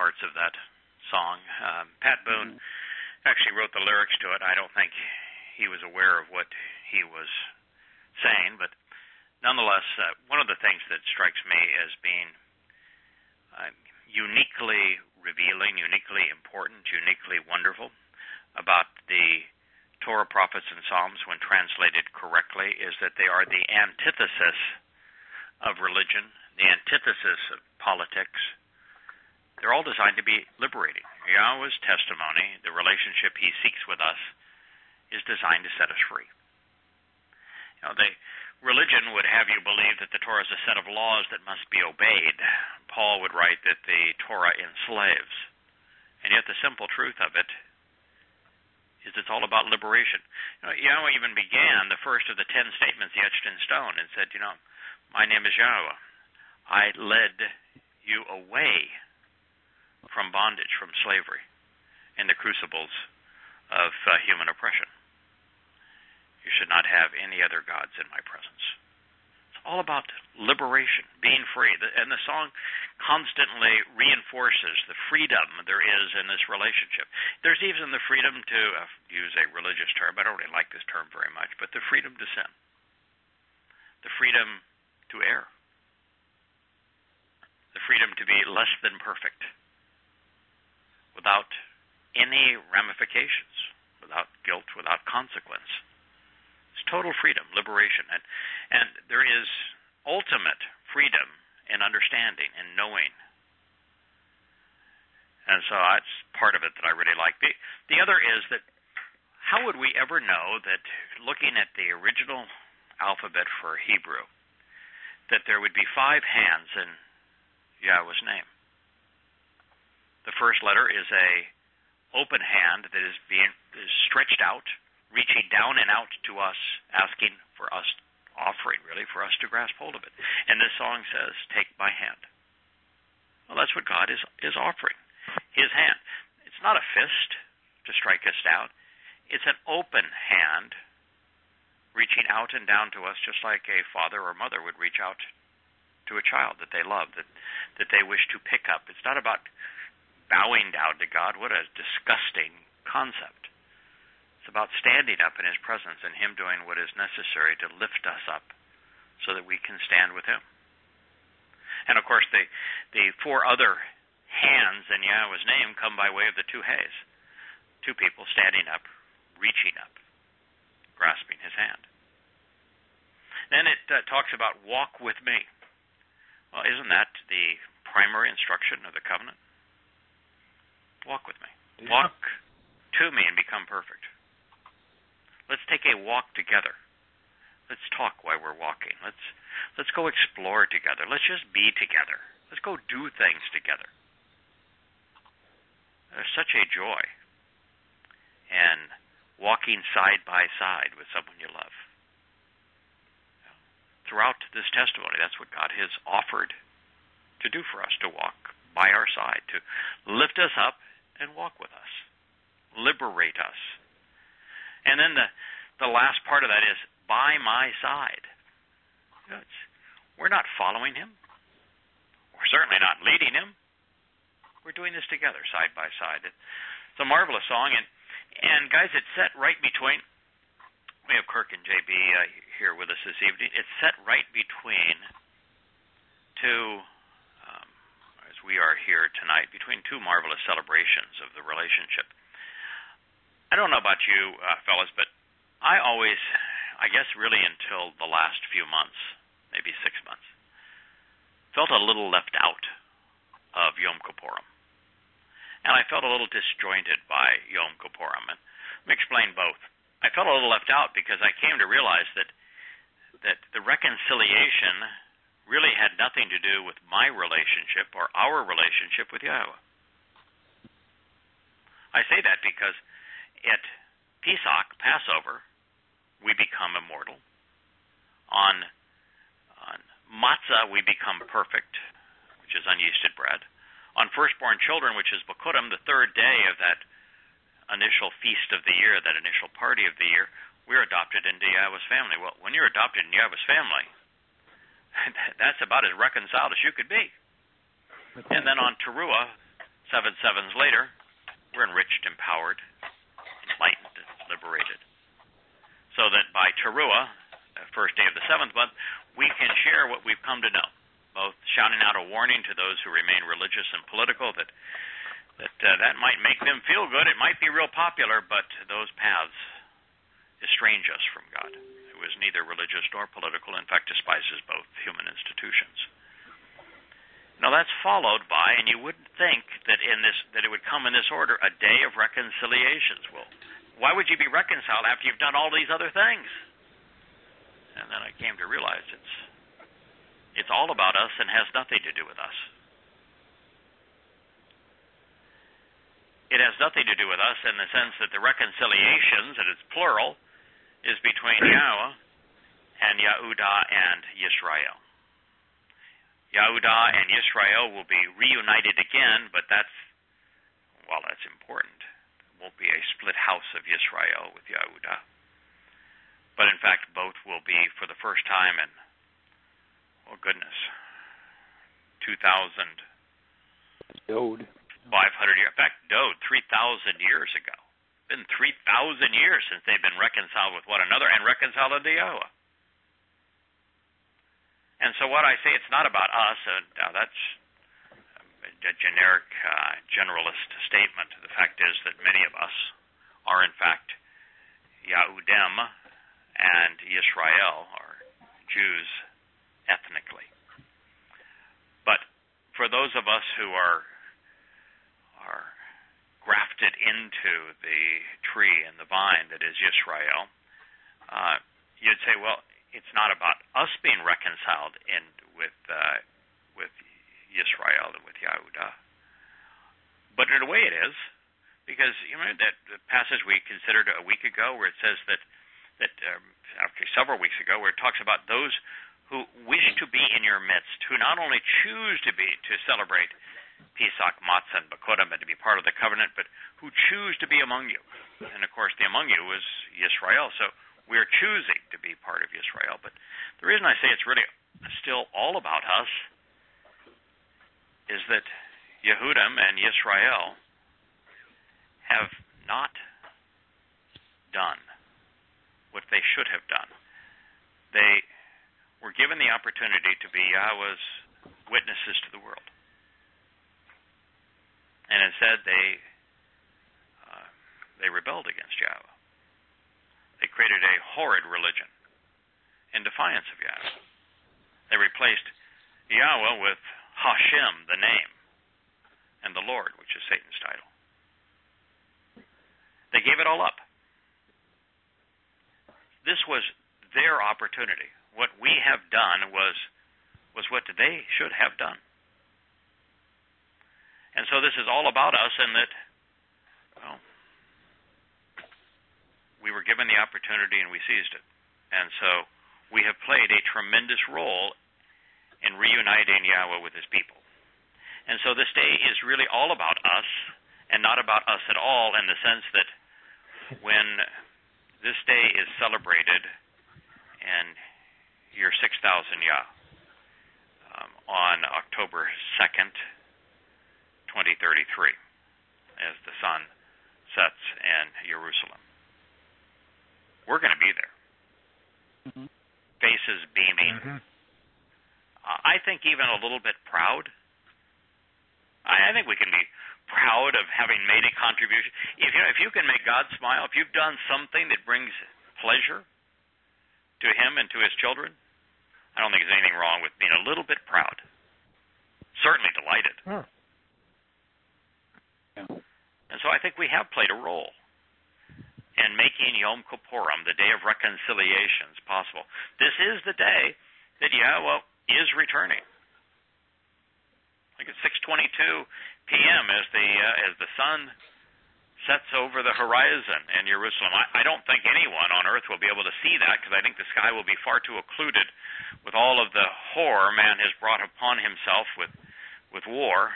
parts of that song. Pat Boone actually wrote the lyrics to it. I don't think he was aware of what he was saying, but nonetheless, one of the things that strikes me as being uniquely revealing, uniquely important, uniquely wonderful about the Torah, prophets, and Psalms when translated correctly is that they are the antithesis of religion, the antithesis of politics. They're all designed to be liberating. Yahowah's testimony, the relationship he seeks with us, is designed to set us free. Religion would have you believe that the Torah is a set of laws that must be obeyed. Paul would write that the Torah enslaves. And yet the simple truth of it is it's all about liberation. Yahowah even began the first of the 10 statements etched in stone and said, my name is Yahowah. I led you away from bondage, from slavery, in the crucibles of human oppression. You should not have any other gods in my presence. It's all about liberation, being free. And the song constantly reinforces the freedom there is in this relationship. There's even the freedom to use a religious term. I don't really like this term very much, but the freedom to sin. The freedom to err. The freedom to be less than perfect without any ramifications, without guilt, without consequence. Total freedom, liberation, and there is ultimate freedom in understanding and knowing. And so that's part of it that I really like. The other is that how would we ever know that looking at the original alphabet for Hebrew, that there would be 5 hands in Yahowah's name? The first letter is a open hand that is stretched out, reaching down and out to us, asking for us, offering really for us to grasp hold of it. And this song says, take my hand. Well, that's what God is offering, his hand. It's not a fist to strike us down. It's an open hand reaching out and down to us just like a father or mother would reach out to a child that they love, that they wish to pick up. It's not about bowing down to God. What a disgusting concept. It's about standing up in his presence and him doing what is necessary to lift us up so that we can stand with him. And of course, the 4 other hands in Yahowah's name come by way of the 2 hays. 2 people standing up, reaching up, grasping his hand. Then it talks about walk with me. Well, isn't that the primary instruction of the covenant? Walk with me. Yeah. Walk to me and become perfect. Let's take a walk together. Let's talk while we're walking. Let's go explore together. Let's just be together. Let's go do things together. There's such a joy in walking side by side with someone you love. Throughout this testimony, that's what God has offered to do for us, to walk by our side, to lift us up and walk with us, liberate us. And then the last part of that is, by my side. We're not following him. We're certainly not leading him. We're doing this together, side by side. It's a marvelous song. And guys, it's set right between, we have Kirk and JB here with us this evening. It's set right between 2, as we are here tonight, between 2 marvelous celebrations of the relationship. I don't know about you, fellas, but I always, I guess really until the last few months, maybe 6 months, felt a little left out of Yom Kippurim. And I felt a little disjointed by Yom Kippurim. And let me explain both. I felt a little left out because I came to realize that the reconciliation really had nothing to do with my relationship or our relationship with Yahowah. I say that because at Pesach, Passover, we become immortal. On matzah, we become perfect, which is unyeasted bread. On firstborn children, which is Bikurim, the 3rd day of that initial feast of the year, that initial party of the year, we're adopted into Yahowah's family. Well, when you're adopted in Yahowah's family, that's about as reconciled as you could be. And then on Towrah, 7 sevens later, we're enriched, empowered, enlightened, liberated. So that by Towrah, the first day of the 7th month, we can share what we've come to know, both shouting out a warning to those who remain religious and political that might make them feel good. It might be real popular, but those paths estrange us from God, who is neither religious nor political, in fact despises both human institutions. Now that's followed by, and you wouldn't think that it would come in this order, a day of reconciliations. Well, why would you be reconciled after you've done all these other things? And then I came to realize it's all about us and has nothing to do with us. It has nothing to do with us in the sense that the reconciliations, and it's plural, is between Yahowah and Yahowah and Yisrael. Yahowah and Yisrael will be reunited again, but that's important. There won't be a split house of Yisrael with Yahowah. But in fact, both will be for the first time in, 2,500 years. In fact, Dode, 3,000 years ago. Been 3,000 years since they've been reconciled with one another and reconciled unto Yahowah. And so what I say, it's not about us, that's a generic, generalist statement. The fact is that many of us are, in fact, Yahudim and Yisrael, or Jews ethnically. But for those of us who are grafted into the tree and the vine that is Yisrael, you'd say, well, it's not about us being reconciled with Yisrael and with Yahowah. But in a way it is, because you remember that the passage we considered a week ago where it says that actually several weeks ago, where it talks about those who wish to be in your midst, who not only choose to celebrate Pesach, Matzah, and Bakodim, and to be part of the covenant, but who choose to be among you. And of course, the among you is Yisrael, so we're choosing to be part of Yisrael. But the reason I say it's really still all about us is that Yehudim and Yisrael have not done what they should have done. They were given the opportunity to be Yahweh's witnesses to the world. And instead they rebelled against Yahowah. They created a horrid religion in defiance of Yahweh. They replaced Yahweh with Hashem, the name, and the Lord, which is Satan's title. They gave it all up. This was their opportunity. What we have done was what they should have done. And so this is all about us in that, we were given the opportunity and we seized it. And so we have played a tremendous role in reuniting Yahweh with his people. And so this day is really all about us and not about us at all, in the sense that when this day is celebrated in year 6000 Yah, on October 2nd, 2033, as the sun sets in Jerusalem. We're going to be there. Mm-hmm. Faces beaming. Mm-hmm. I think even a little bit proud. I think we can be proud of having made a contribution. If you can make God smile, if you've done something that brings pleasure to him and to his children, I don't think there's anything wrong with being a little bit proud. Certainly delighted. Yeah. And so I think we have played a role in making Yom Kippurim, the day of reconciliations, possible. This is the day that Yahweh is returning. Like at 6:22 p.m. as the sun sets over the horizon in Jerusalem. I don't think anyone on earth will be able to see that, because I think the sky will be far too occluded with all of the horror man has brought upon himself with war,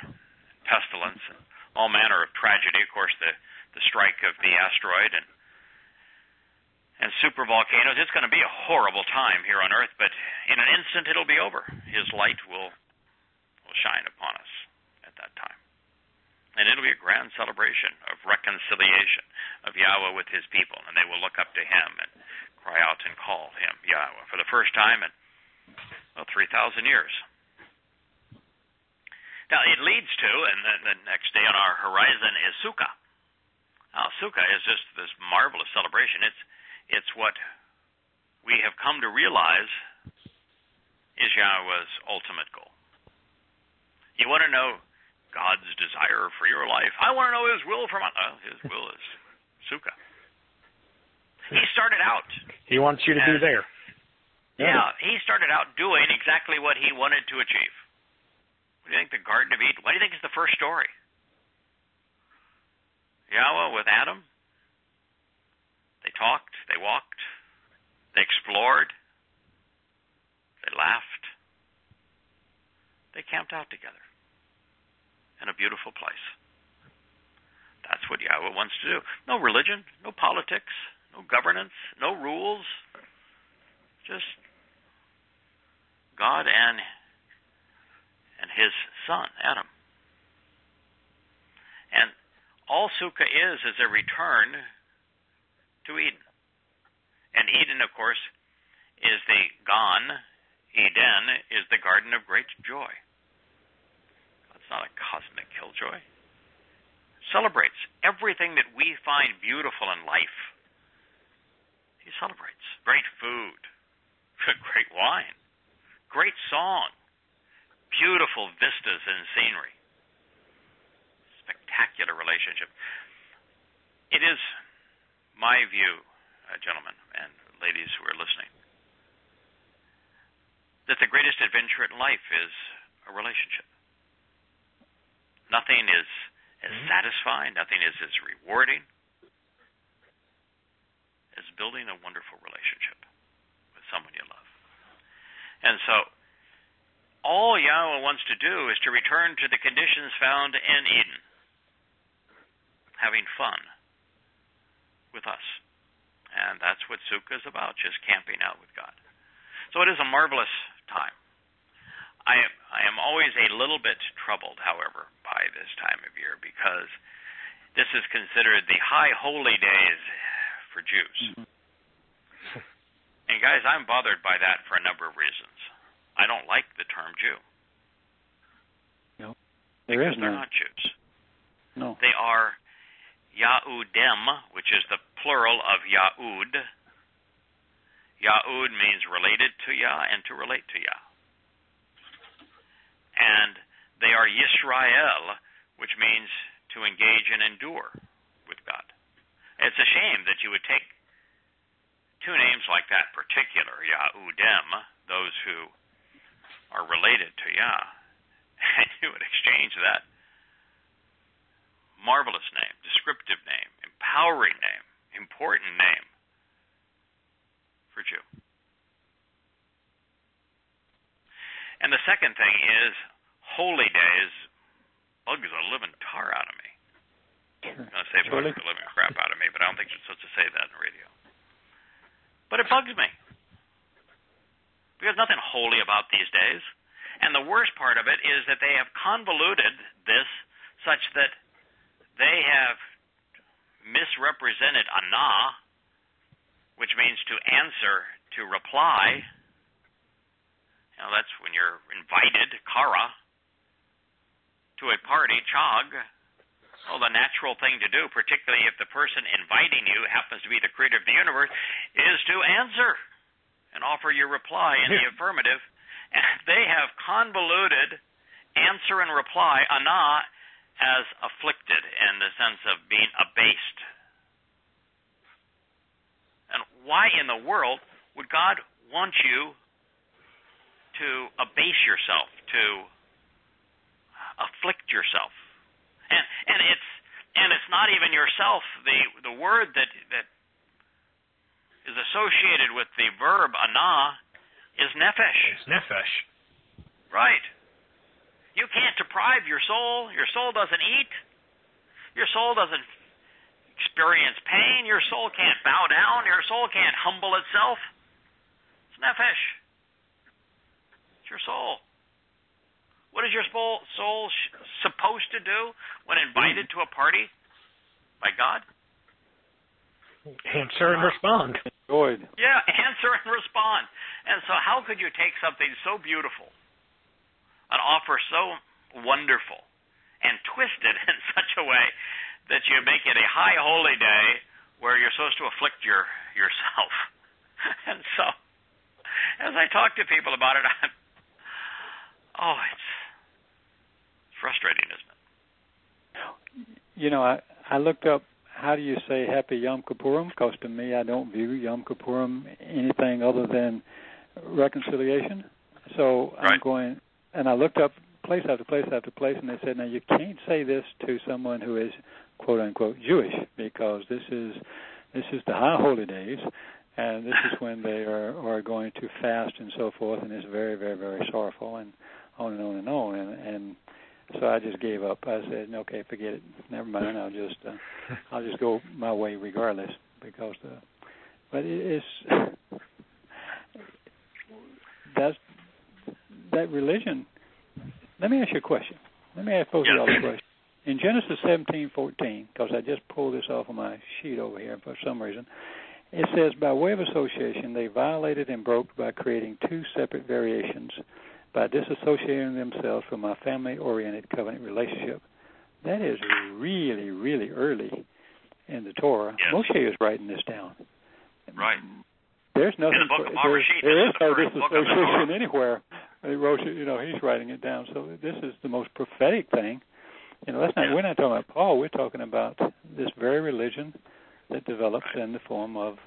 pestilence, and all manner of tragedy. Of course, the strike of the asteroid and super volcanoes. It's going to be a horrible time here on Earth, but in an instant it'll be over. His light will shine upon us at that time. And it'll be a grand celebration of reconciliation of Yahowah with his people, and they will look up to him and cry out and call him Yahowah for the first time in 3,000 years. Now, it leads to, and the next day on our horizon is Suka. Now, Suka is just this marvelous celebration. It's what we have come to realize is Yahowah's ultimate goal. You want to know God's desire for your life? I want to know His will for my life. His will is Suka. He started out. He wants you to be there. Yeah, he started out doing exactly what he wanted to achieve. What do you think the Garden of Eden? What do you think is the first story? Yahowah with Adam. They talked, they walked, they explored, they laughed, they camped out together in a beautiful place. That's what Yahowah wants to do. No religion, no politics, no governance, no rules, just God and his son, Adam. And all Sukkah is a return to Eden. And Eden, of course, is the Gan. Eden is the garden of great joy. It's not a cosmic killjoy. It celebrates everything that we find beautiful in life. He celebrates great food, great wine, great song, beautiful vistas and scenery, spectacular relationship. It is my view, gentlemen and ladies who are listening, that the greatest adventure in life is a relationship. Nothing is as satisfying, nothing is as rewarding as building a wonderful relationship with someone you love. And so, all Yahowah wants to do is to return to the conditions found in Eden, having fun with us. And that's what Sukkah is about, just camping out with God. So it is a marvelous time. I am always a little bit troubled, however, by this time of year, because this is considered the high holy days for Jews. Mm-hmm. And guys, I'm bothered by that for a number of reasons. I don't like the term Jew. No. Because they're not Jews. No. They are Yahudim, which is the plural of Yahud. Yahud means related to Yah and to relate to Yah. And they are Yisrael, which means to engage and endure with God. It's a shame that you would take two names like that particular, Yahudim, those who are related to Yah, and you would exchange that marvelous name, descriptive name, empowering name, important name for Jew. And the second thing is, holy days bugs the living tar out of me. I'm going to say bugs the living crap out of me, but I don't think you're supposed to say that on the radio. But it bugs me. There's nothing holy about these days. And the worst part of it is that they have convoluted this such that they have misrepresented anah, which means to answer, to reply. You know, that's when you're invited, kara, to a party, chag. Well, the natural thing to do, particularly if the person inviting you happens to be the creator of the universe, is to answer and offer your reply in the affirmative. And they have convoluted answer and reply, anah, as afflicted in the sense of being abased. And why in the world would God want you to abase yourself, to afflict yourself? And it's not even yourself. The word that is associated with the verb anah is nephesh. It's nephesh. Right. You can't deprive your soul. Your soul doesn't eat. Your soul doesn't experience pain. Your soul can't bow down. Your soul can't humble itself. It's nephesh. It's your soul. What is your soul supposed to do when invited to a party by God? Answer and respond. Enjoyed. Yeah, answer and respond. And so how could you take something so beautiful, an offer so wonderful, and twist it in such a way that you make it a high holy day where you're supposed to afflict yourself? And so, as I talk to people about it, it's frustrating, isn't it? You know, I looked up, how do you say Happy Yom Kippurim? Because to me, I don't view Yom Kippurim anything other than reconciliation. So right. I'm going, and I looked up place after place after place, and they said, now you can't say this to someone who is quote unquote Jewish, because this is the high holy days, and this is when they are going to fast and so forth, and it's very, very, very sorrowful, and on and on and on, and so I just gave up. I said, okay, forget it. Never mind. I'll just go my way regardless, because but it's that religion. Let me ask you a question. Let me ask both of y'all a question. In Genesis 17:14, because I just pulled this off of my sheet over here for some reason, it says, by way of association, they violated and broke by creating two separate variations, by disassociating themselves from a family-oriented covenant relationship. That is really, really early in the Torah. Yes. Moshe is writing this down. Right. There's nothing. In the book of al-Rassooli, there is no the disassociation anywhere. He wrote it, he's writing it down. So this is the most prophetic thing. We're not talking about Paul. We're talking about this very religion that develops in the form of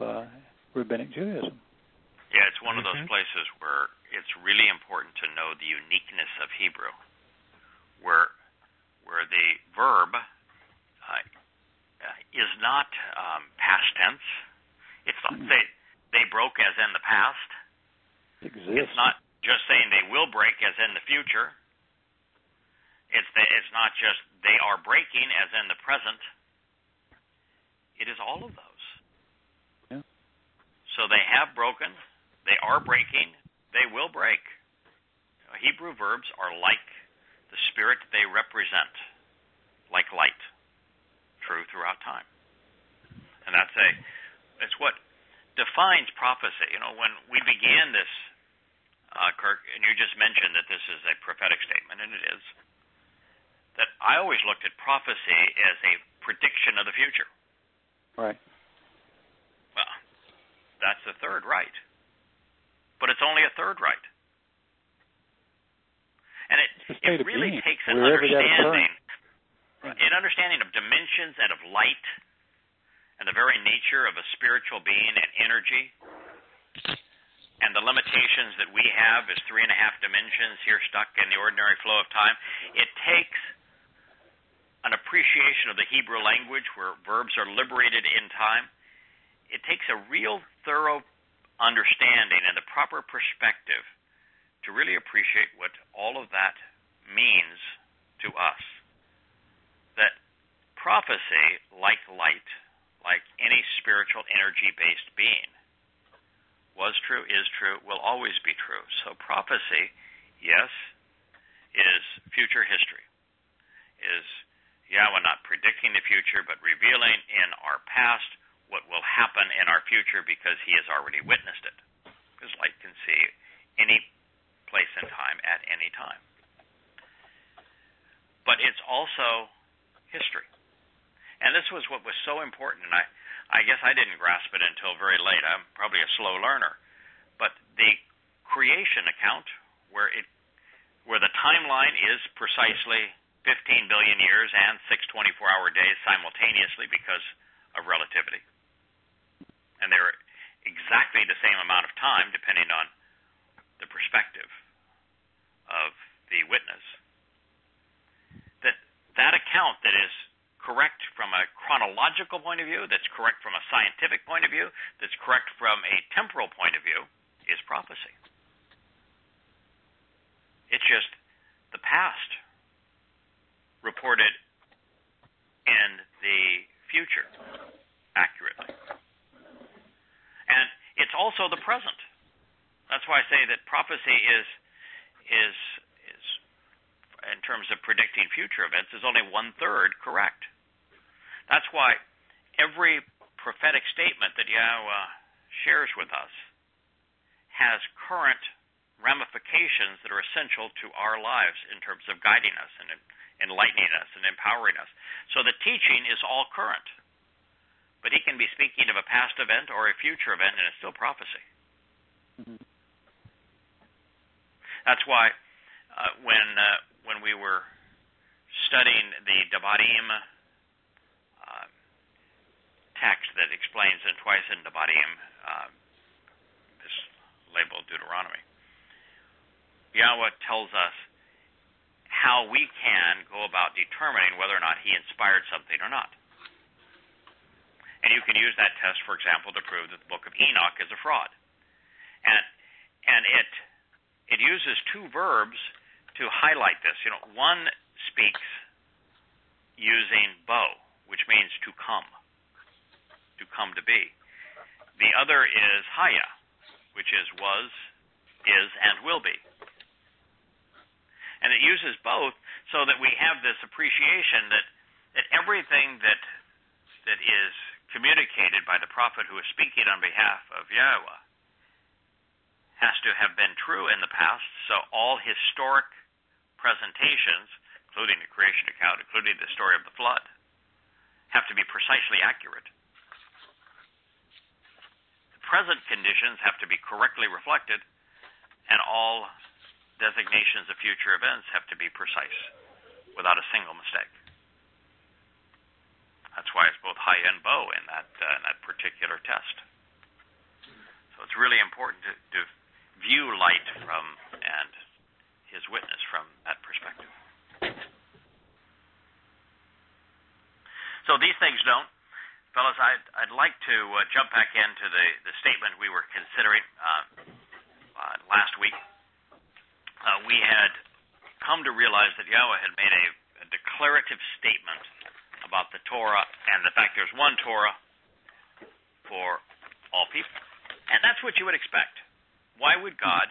rabbinic Judaism. Yeah, it's one of those places where it's really important to know the uniqueness of Hebrew, where the verb is not past tense. It's not they broke as in the past. It's not just saying they will break as in the future. It's not just they are breaking as in the present. It is all of those. Yeah. So they have broken, they are breaking, they will break. Hebrew verbs are like the spirit they represent, like light, true throughout time. And it's what defines prophecy. When we began this, Kirk, and you just mentioned that this is a prophetic statement, and it is, that I always looked at prophecy as a prediction of the future. Right. Well, that's the third right. But it's only a third right. And it really takes an understanding of dimensions and of light and the very nature of a spiritual being and energy and the limitations that we have as 3.5 dimensions here stuck in the ordinary flow of time. It takes an appreciation of the Hebrew language where verbs are liberated in time. It takes a real thorough understanding and the proper perspective to really appreciate what all of that means to us. That prophecy, like light, like any spiritual energy-based being, was true, is true, will always be true. So prophecy, yes, is future history, is Yahowah not predicting the future, but revealing in our past what will happen in our future because he has already witnessed it. Because light can see any place in time at any time. But it's also history. And this was what was so important, and I guess I didn't grasp it until very late. I'm probably a slow learner. But the creation account, where the timeline is precisely 15 billion years and 6 24-hour days simultaneously because of relativity. And they're exactly the same amount of time depending on the perspective of the witness. That account that is correct from a chronological point of view, that's correct from a scientific point of view, that's correct from a temporal point of view, is prophecy. It's just the past reported in the future accurately. And it's also the present. That's why I say that prophecy is in terms of predicting future events, is only 1/3 correct. That's why every prophetic statement that Yahowah shares with us has current ramifications that are essential to our lives in terms of guiding us and enlightening us and empowering us. So the teaching is all current. But he can be speaking of a past event or a future event, and it's still prophecy. Mm-hmm. That's why when we were studying the Devarim text that explains in twice in Devarim this labeled Deuteronomy, Yahowah tells us how we can go about determining whether or not he inspired something or not. And you can use that test, for example, to prove that the book of Enoch is a fraud. And it uses two verbs to highlight this. One speaks using bo, which means to come to be. The other is haya, which is was, is, and will be. And it uses both so that we have this appreciation that everything that is communicated by the prophet who is speaking on behalf of Yahowah has to have been true in the past, so all historic presentations, including the creation account, including the story of the flood, have to be precisely accurate. The present conditions have to be correctly reflected, and all designations of future events have to be precise, without a single mistake. That's why it's both high and bow in that particular test. So it's really important to view light from and his witness from that perspective. So these things don't. Fellas, I'd like to jump back into the statement we were considering last week. We had come to realize that Yahowah had made a declarative statement about the Torah and the fact there's one Torah for all people. And that's what you would expect. Why would God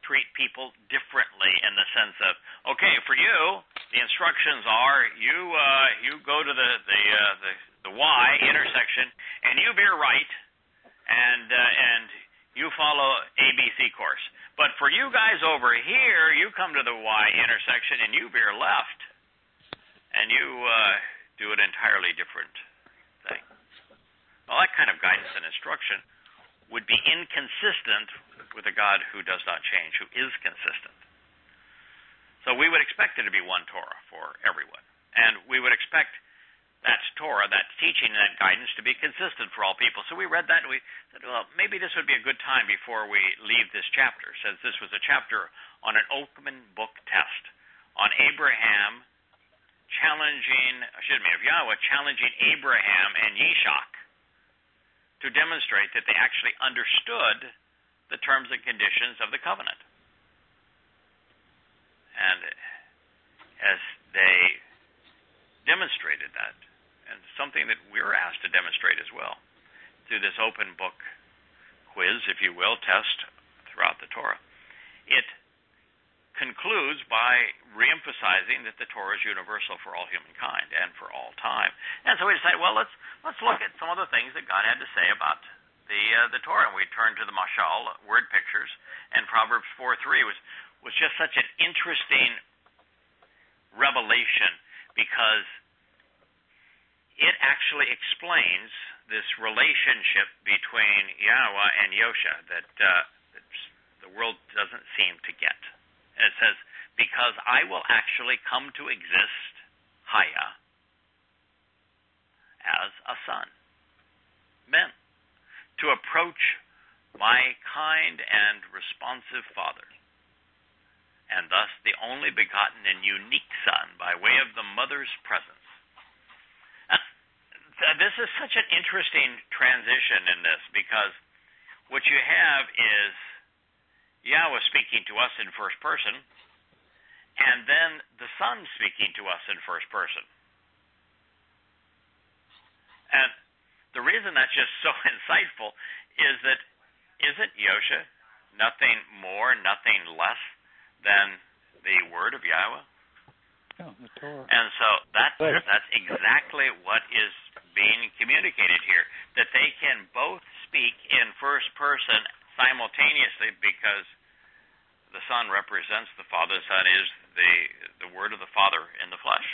treat people differently in the sense of, okay, for you, the instructions are you go to the Y intersection and you veer right and you follow ABC course. But for you guys over here, you come to the Y intersection and you veer left and you do an entirely different thing. Well, that kind of guidance and instruction would be inconsistent with a God who does not change, who is consistent. So we would expect there to be one Torah for everyone. And we would expect that Torah, that teaching, and that guidance to be consistent for all people. So we read that and we said, well, maybe this would be a good time before we leave this chapter, since this was a chapter on an open book test, on Abraham Yahowah challenging Abraham and Yishak to demonstrate that they actually understood the terms and conditions of the covenant. And as they demonstrated that, and something that we're asked to demonstrate as well, through this open book quiz, if you will, test throughout the Torah, it concludes by reemphasizing that the Torah is universal for all humankind and for all time. And so we decided, well, let's look at some of the things that God had to say about the Torah. And we turned to the mashal, word pictures, and Proverbs 4:3 was just such an interesting revelation because it actually explains this relationship between Yahowah and Yosha that the world doesn't seem to get. And it says, because I will actually come to exist, haya, as a son, men, to approach my kind and responsive Father, and thus the only begotten and unique Son by way of the mother's presence. This is such an interesting transition in this, because what you have is Yahowah speaking to us in first person, and then the Son speaking to us in first person. And the reason that's just so insightful is that isn't Yosha nothing more, nothing less than the Word of Yahowah? Oh, the Torah. And so that's exactly what is being communicated here, that they can both speak in first person simultaneously because the Son represents the Father. The Son is the Word of the Father in the flesh.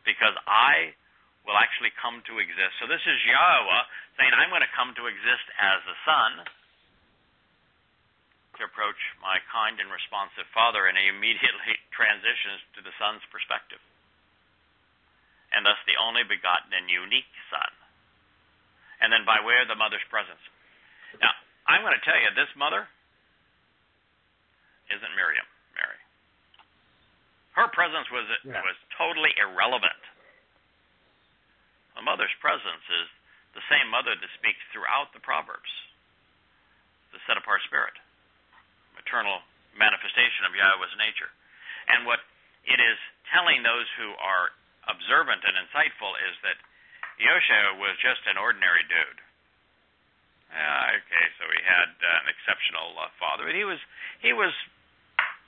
Because I will actually come to exist. So this is Yahowah saying, I'm going to come to exist as the Son to approach my kind and responsive Father, and he immediately transitions to the Son's perspective. And thus the only begotten and unique Son. And then by way of the mother's presence. Now, I'm going to tell you, this mother isn't Mary. Her presence was totally irrelevant. The mother's presence is the same mother that speaks throughout the Proverbs, the set-apart spirit, maternal manifestation of Yahowah's nature. And what it is telling those who are observant and insightful is that Yahowah was just an ordinary dude. Okay, so he had an exceptional father, but he was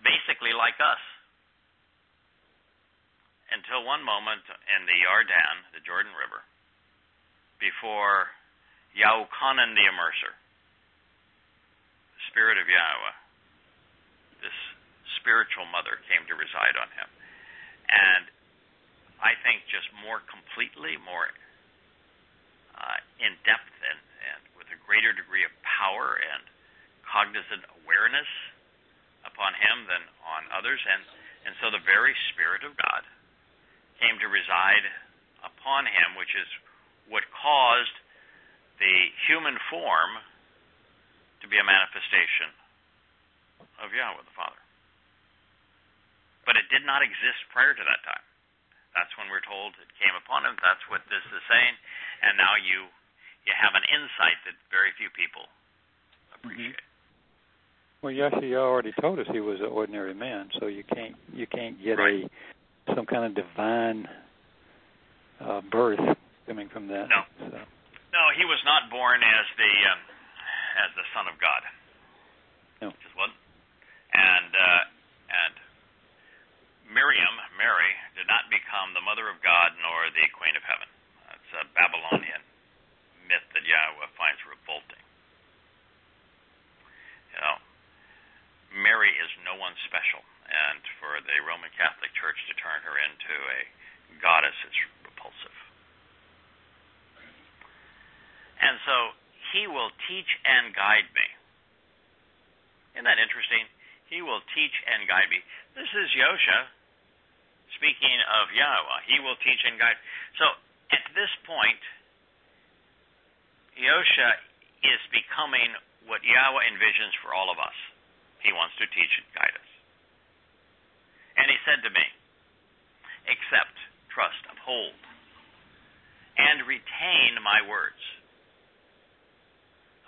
basically like us. Until one moment in the Yarden, the Jordan River, before Yahuchanan the Immerser, the Spirit of Yahowah, this spiritual mother came to reside on him. And I think just more completely, more in depth and with a greater degree of power and cognizant awareness upon him than on others. And so the very Spirit of God came to reside upon him, which is what caused the human form to be a manifestation of Yahowah the Father. But it did not exist prior to that time. That's when we're told it came upon him. That's what this is saying. And now you have an insight that very few people appreciate. Mm-hmm. Well, Yahowah already told us he was an ordinary man, so you can't get some kind of divine birth coming from that. No. So. No, he was not born as the Son of God. No. Just one. And Mary, did not become the mother of God nor the Queen of Heaven. That's a Babylonian myth that Yahowah finds revolting. Mary is no one special, and for the Roman Catholic Church to turn her into a goddess is repulsive. And so he will teach and guide me. Isn't that interesting? He will teach and guide me. This is Yahowah speaking of Yahowah. He will teach and guide. So at this point, Yahowah is becoming what Yahowah envisions for all of us. He wants to teach and guide us. And he said to me, accept, trust, uphold, and retain my words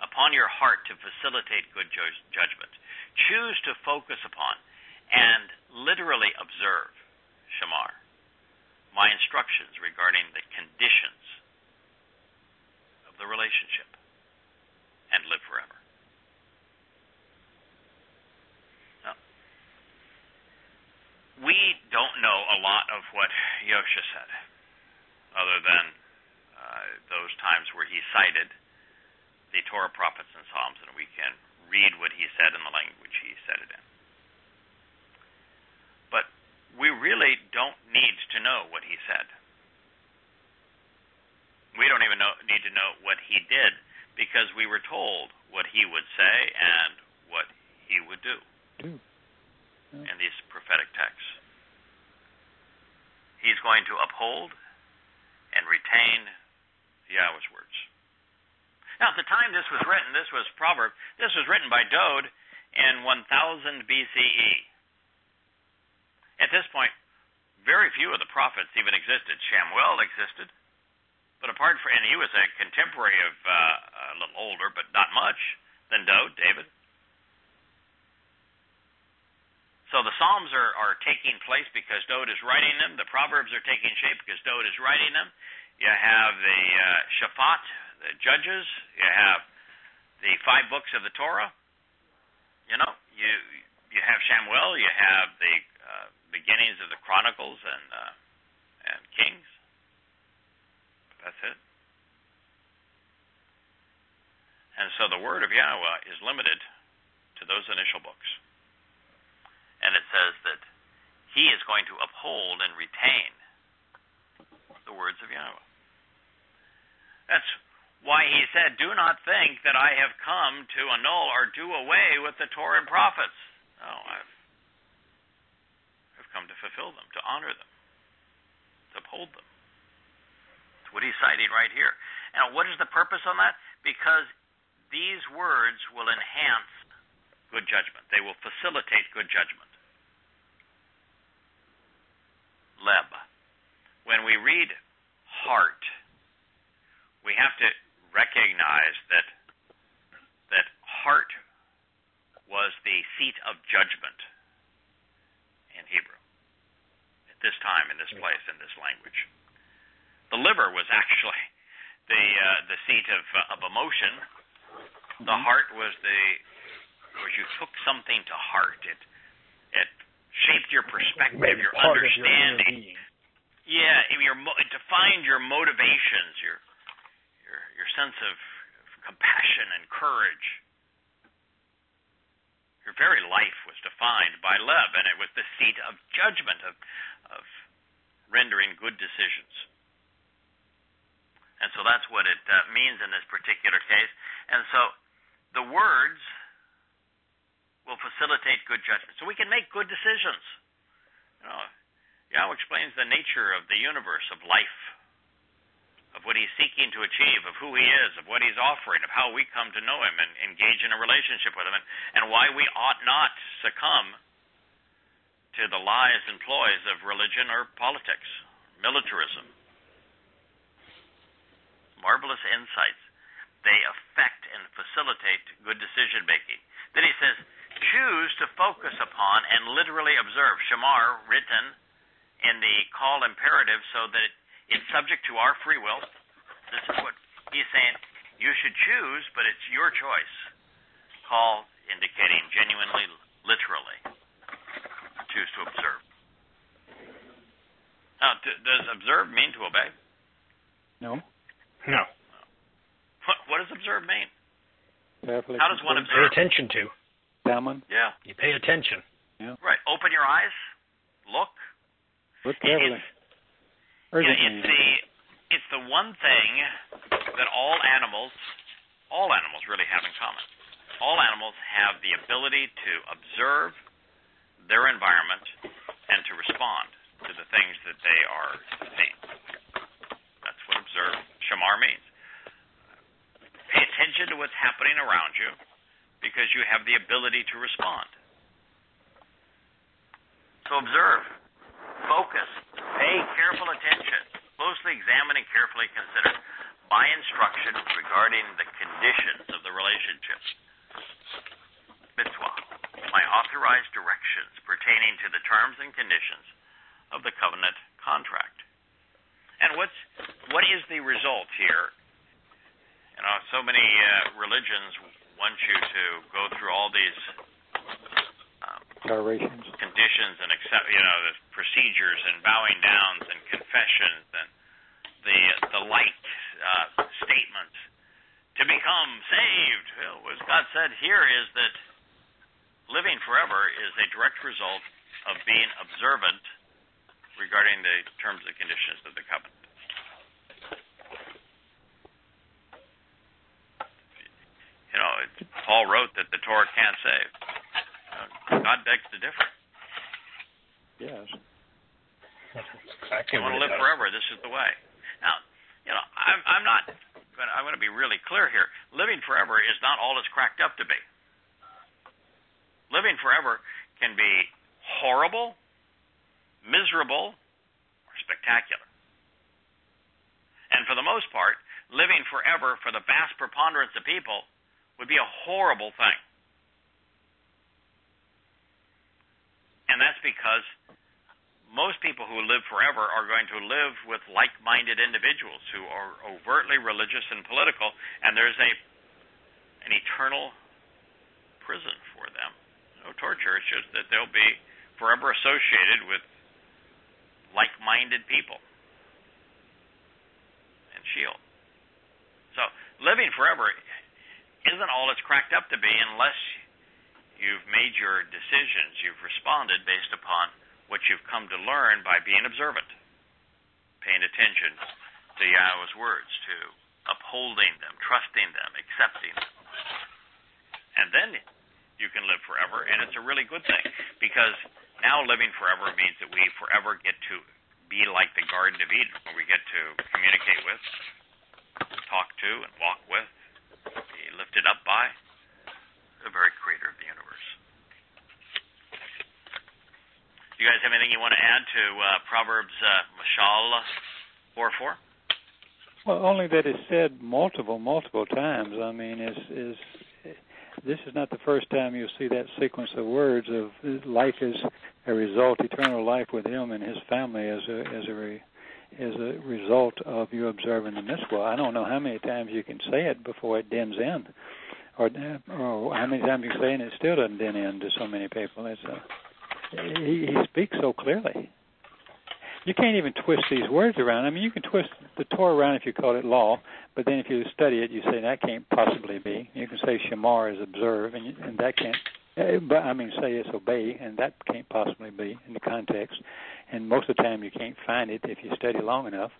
upon your heart to facilitate good judgment. Choose to focus upon and literally observe, Shamar, my instructions regarding the conditions of the relationship and live forever. We don't know a lot of what Yahowah said, other than those times where he cited the Torah, prophets, and Psalms, and we can read what he said in the language he said it in. But we really don't need to know what he said. We don't even need to know what he did, because we were told what he would say and what he would do. In these prophetic texts. He's going to uphold and retain Yahowah's words. Now, at the time this was written, this was written by Tho in 1000 BCE. At this point, very few of the prophets even existed. Shamuel existed, but and he was a contemporary of a little older, but not much, than Tho, David. So the Psalms are taking place because Tho is writing them. The Proverbs are taking shape because Tho is writing them. You have the Shabbat, the Judges. You have the 5 books of the Torah. You have Shamuel. You have the beginnings of the Chronicles and Kings. That's it. And so the word of Yahowah is limited to those initial books. And it says that he is going to uphold and retain the words of Yahowah. That's why he said, do not think that I have come to annul or do away with the Torah and prophets. No, I've come to fulfill them, to honor them, to uphold them. That's what he's citing right here. And what is the purpose on that? Because these words will enhance good judgment. They will facilitate good judgment. Leb. When we read heart, we have to recognize that heart was the seat of judgment in Hebrew at this time, in this place, in this language. The liver was actually the seat of emotion. The heart was you took something to heart. It shaped your perspective, your understanding. It defined your motivations, your sense of compassion and courage. Your very life was defined by Lev, and it was the seat of judgment, of rendering good decisions. And so that's what it means in this particular case. And so the words will facilitate good judgment. So we can make good decisions. Yahowah explains the nature of the universe, of life, of what he's seeking to achieve, of who he is, of what he's offering, of how we come to know him and engage in a relationship with him, and why we ought not succumb to the lies and ploys of religion or politics, militarism. Marvelous insights. They affect and facilitate good decision making. Then he says, choose to focus upon and literally observe. Shamar, written in the call imperative so that it's subject to our free will. This is what he's saying. You should choose, but it's your choice. Call indicating genuinely, literally. Choose to observe. Now, does observe mean to obey? No. No. What does observe mean? Carefully How does one Pay observe? attention to. Examine. Yeah. You pay attention. Yeah. Right. Open your eyes. Look. Look carefully. It's the one thing that all animals really have in common. All animals have the ability to observe their environment and to respond to the things that they are seeing. That's what observe Shamar means. Pay attention to what's happening around you because you have the ability to respond. So observe, focus, pay careful attention, closely examine and carefully consider my instruction regarding the conditions of the relationship. Mitzvah, my authorized directions pertaining to the terms and conditions of the covenant contract. And what is the result here? So many religions want you to go through all these conditions and the procedures and bowing downs and confessions and the light statements to become saved. Well, what God said here is that living forever is a direct result of being observant regarding the terms and conditions of the covenant. Paul wrote that the Torah can't save. God begs to differ. Yes. Exactly. You want to live forever, this is the way. Now, I'm going to be really clear here. Living forever is not all it's cracked up to be. Living forever can be horrible, miserable, or spectacular. And for the most part, living forever for the vast preponderance of people would be a horrible thing. And that's because most people who live forever are going to live with like-minded individuals who are overtly religious and political, and there's an eternal prison for them. No torture, it's just that they'll be forever associated with like-minded people and Sheol. So living forever isn't all it's cracked up to be unless you've made your decisions, you've responded based upon what you've come to learn by being observant, paying attention to Yahowah's words, to upholding them, trusting them, accepting them. And then you can live forever, and it's a really good thing, because now living forever means that we forever get to be like the Garden of Eden, where we get to communicate with, talk to, and walk with, be lifted up by the very creator of the universe. You guys have anything you want to add to Proverbs Mashal 4:4? Well, only that it's said multiple times. I mean, this is not the first time you'll see that sequence of words of life is a result, eternal life with him and his family as a result of you observing the mitzvah. I don't know how many times you can say it before it dens in, or how many times you can say it and it still doesn't den in to so many people. He speaks so clearly. You can't even twist these words around. I mean, you can twist the Torah around if you call it law, but then if you study it, you say that can't possibly be. You can say shamar is observe, and that can't. Say it's obey, and that can't possibly be in the context. And most of the time, you can't find it if you study long enough.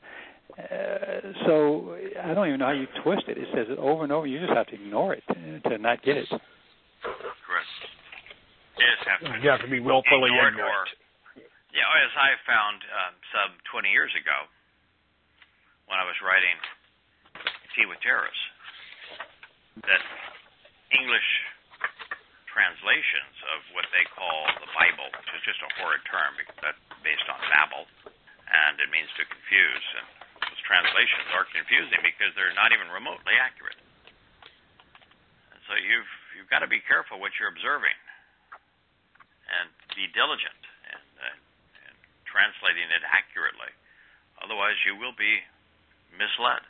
So I don't even know how you twist it. It says it over and over. You just have to ignore it to not get it. Correct. You have to be willfully ignorant. Yeah, as I found some 20 years ago when I was writing Tea with Terrorists, that English translations of what they call the Bible, which is just a horrid term because that's based on Babel, and it means to confuse. And those translations are confusing because they're not even remotely accurate. And so you've got to be careful what you're observing and be diligent in translating it accurately. Otherwise, you will be misled.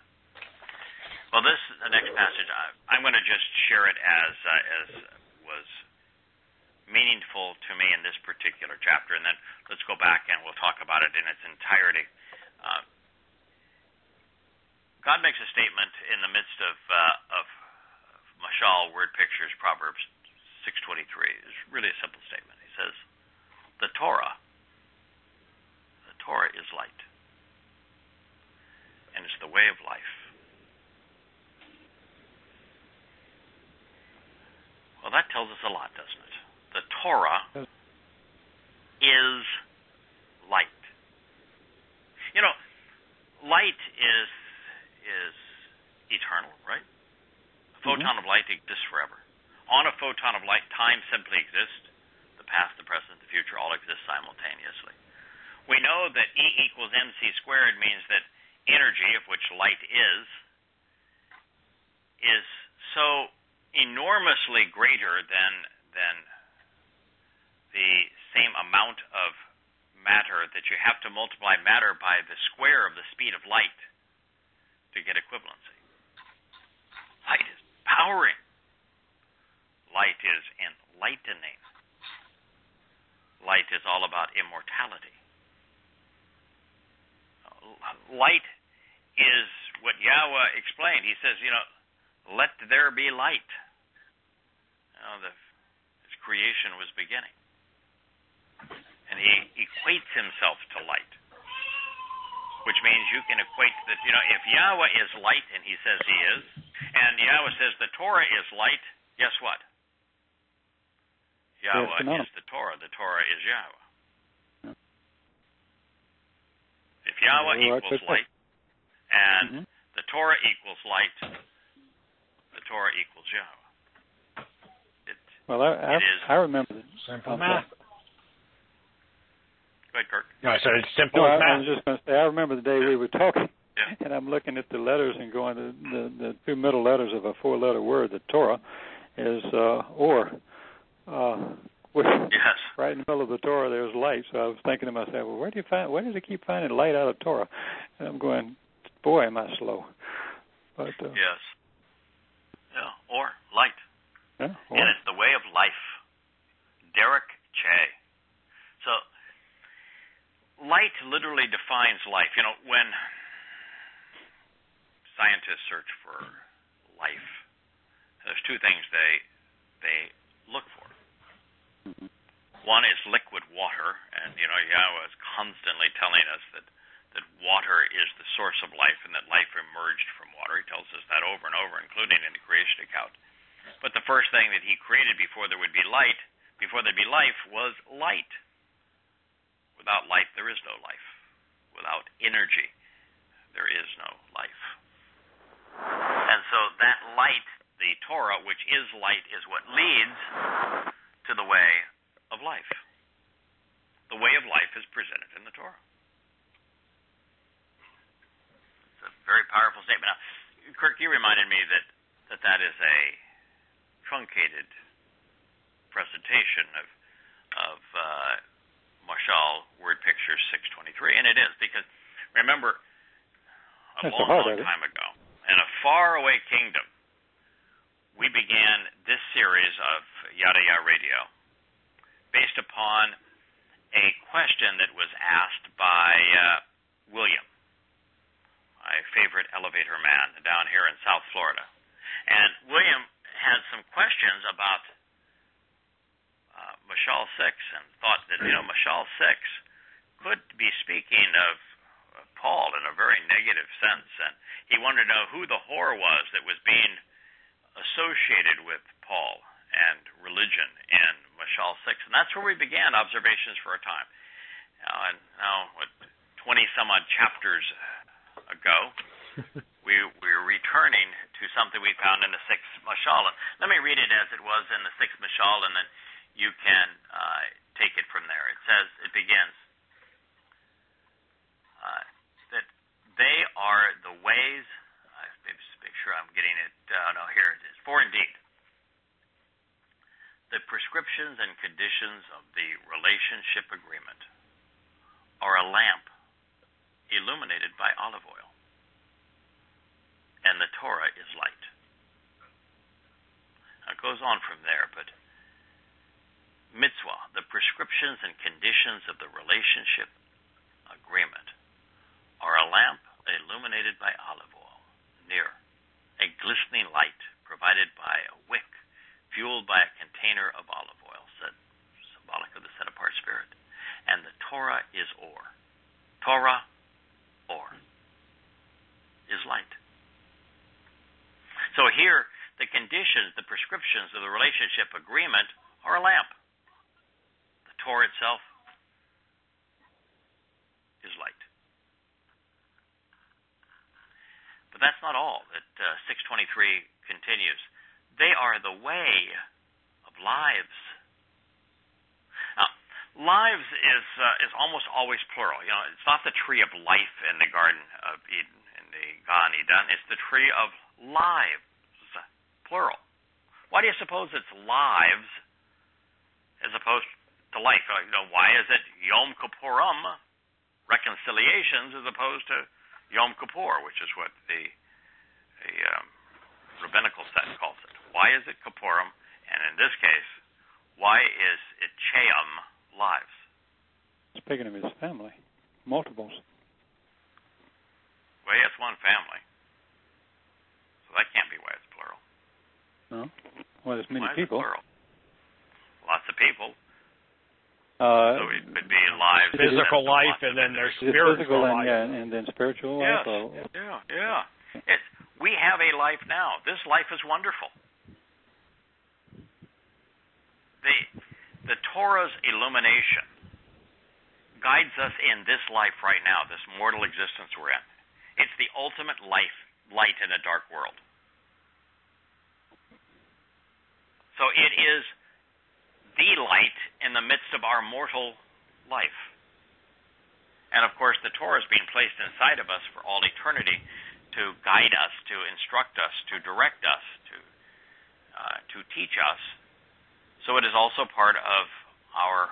Well, the next passage, I'm going to just share it as was meaningful to me in this particular chapter, and then let's go back and we'll talk about it in its entirety. God makes a statement in the midst of mashal word pictures, Proverbs 6:23. It's really a simple statement. He says, the Torah is light, and it's the way of life. Well, that tells us a lot, doesn't it? The Torah is light. You know, light is eternal, right? A photon of light exists forever. On a photon of light, time simply exists. The past, the present, the future all exist simultaneously. We know that E equals mc squared means that energy, of which light is so enormously greater than the same amount of matter that you have to multiply matter by the square of the speed of light to get equivalency. Light is powering. Light is enlightening. Light is all about immortality. Light is what Yahowah explained. He says, let there be light. His creation was beginning. And he equates himself to light, which means you can equate that, if Yahowah is light, and he says he is, and Yahowah says the Torah is light, guess what? Yahowah is the Torah is Yahowah. If Yahowah equals light, and the Torah equals light, the Torah equals Yahowah. I remember this. Simple math. Go ahead, Kirk. No, I said it's simple as math. I was just going to say, I remember the day we were talking, yeah. And I'm looking at the letters and going, the two middle letters of a four-letter word, the Torah, is or. Yes. Right in the middle of the Torah, there's light. So I was thinking to myself, well, where does he keep finding light out of Torah? And I'm going, boy, am I slow. But yes. Yeah, or light. Yeah, and it's the way of life. Derek Che. So light literally defines life. You know, when scientists search for life, there's two things they look for. One is liquid water, and you know, Yahowah is constantly telling us that water is the source of life and that life emerged from water. He tells us that over and over, including in the creation account. But the first thing that he created before there would be light, before there'd be life, was light. Without light, there is no life. Without energy, there is no life. And so that light, the Torah, which is light, is what leads to the way of life. The way of life is presented in the Torah. It's a very powerful statement. Now, Kirk, you reminded me that is a truncated presentation of Mashal word picture 623, and it is, because remember, a long time ago, in a faraway kingdom, we began this series of Yada Yah Radio based upon a question that was asked by William, my favorite elevator man down here in South Florida. And William had some questions about Mashal 6 and thought that, Mashal 6 could be speaking of Paul in a very negative sense. And he wanted to know who the whore was that was being associated with Paul and religion in Mashal 6. And that's where we began Observations for a Time. Now, 20-some-odd chapters ago, we're returning to something we found in the 6th Mashal. Let me read it as it was in the 6th Mashal, and then you can take it from there. It begins, that they are the ways, just make sure I'm getting it, no, here it is. For indeed, the prescriptions and conditions of the relationship agreement are a lamp illuminated by olive oil, and the Torah is light. Now, it goes on from there, but mitzvah, the prescriptions and conditions of the relationship agreement, are a lamp illuminated by olive oil, near a glistening light provided by a wick, fueled by a container of olive oil, symbolic of the set-apart spirit. And the Torah is or. Torah, or, is light. So here, the conditions, the prescriptions of the relationship agreement are a lamp. The Torah itself is light. But that's not all that 623 continues. They are the way of lives. Now, lives is almost always plural. It's not the tree of life in the Garden of Eden, in the Gan Eden. It's the tree of lives, plural. Why do you suppose it's lives as opposed to life? Why is it Yom Kippurim, reconciliations, as opposed to Yom Kippur, which is what the rabbinical set calls it? Why is it Kippurim? And in this case, why is it Cheam, lives? Speaking of his family, multiples. Well, it's one family. So that can't be why it's plural. No? Well, there's many why people. Is it plural? Lots of people. So it could be lives. Physical life, and then there's spiritual life. And then spiritual life. Yeah. We have a life now. This life is wonderful. The Torah's illumination guides us in this life right now, this mortal existence we're in. It's the ultimate light in a dark world. So it is the light in the midst of our mortal life. And of course, the Torah is being placed inside of us for all eternity to guide us, to instruct us, to direct us, to teach us. So it is also part of our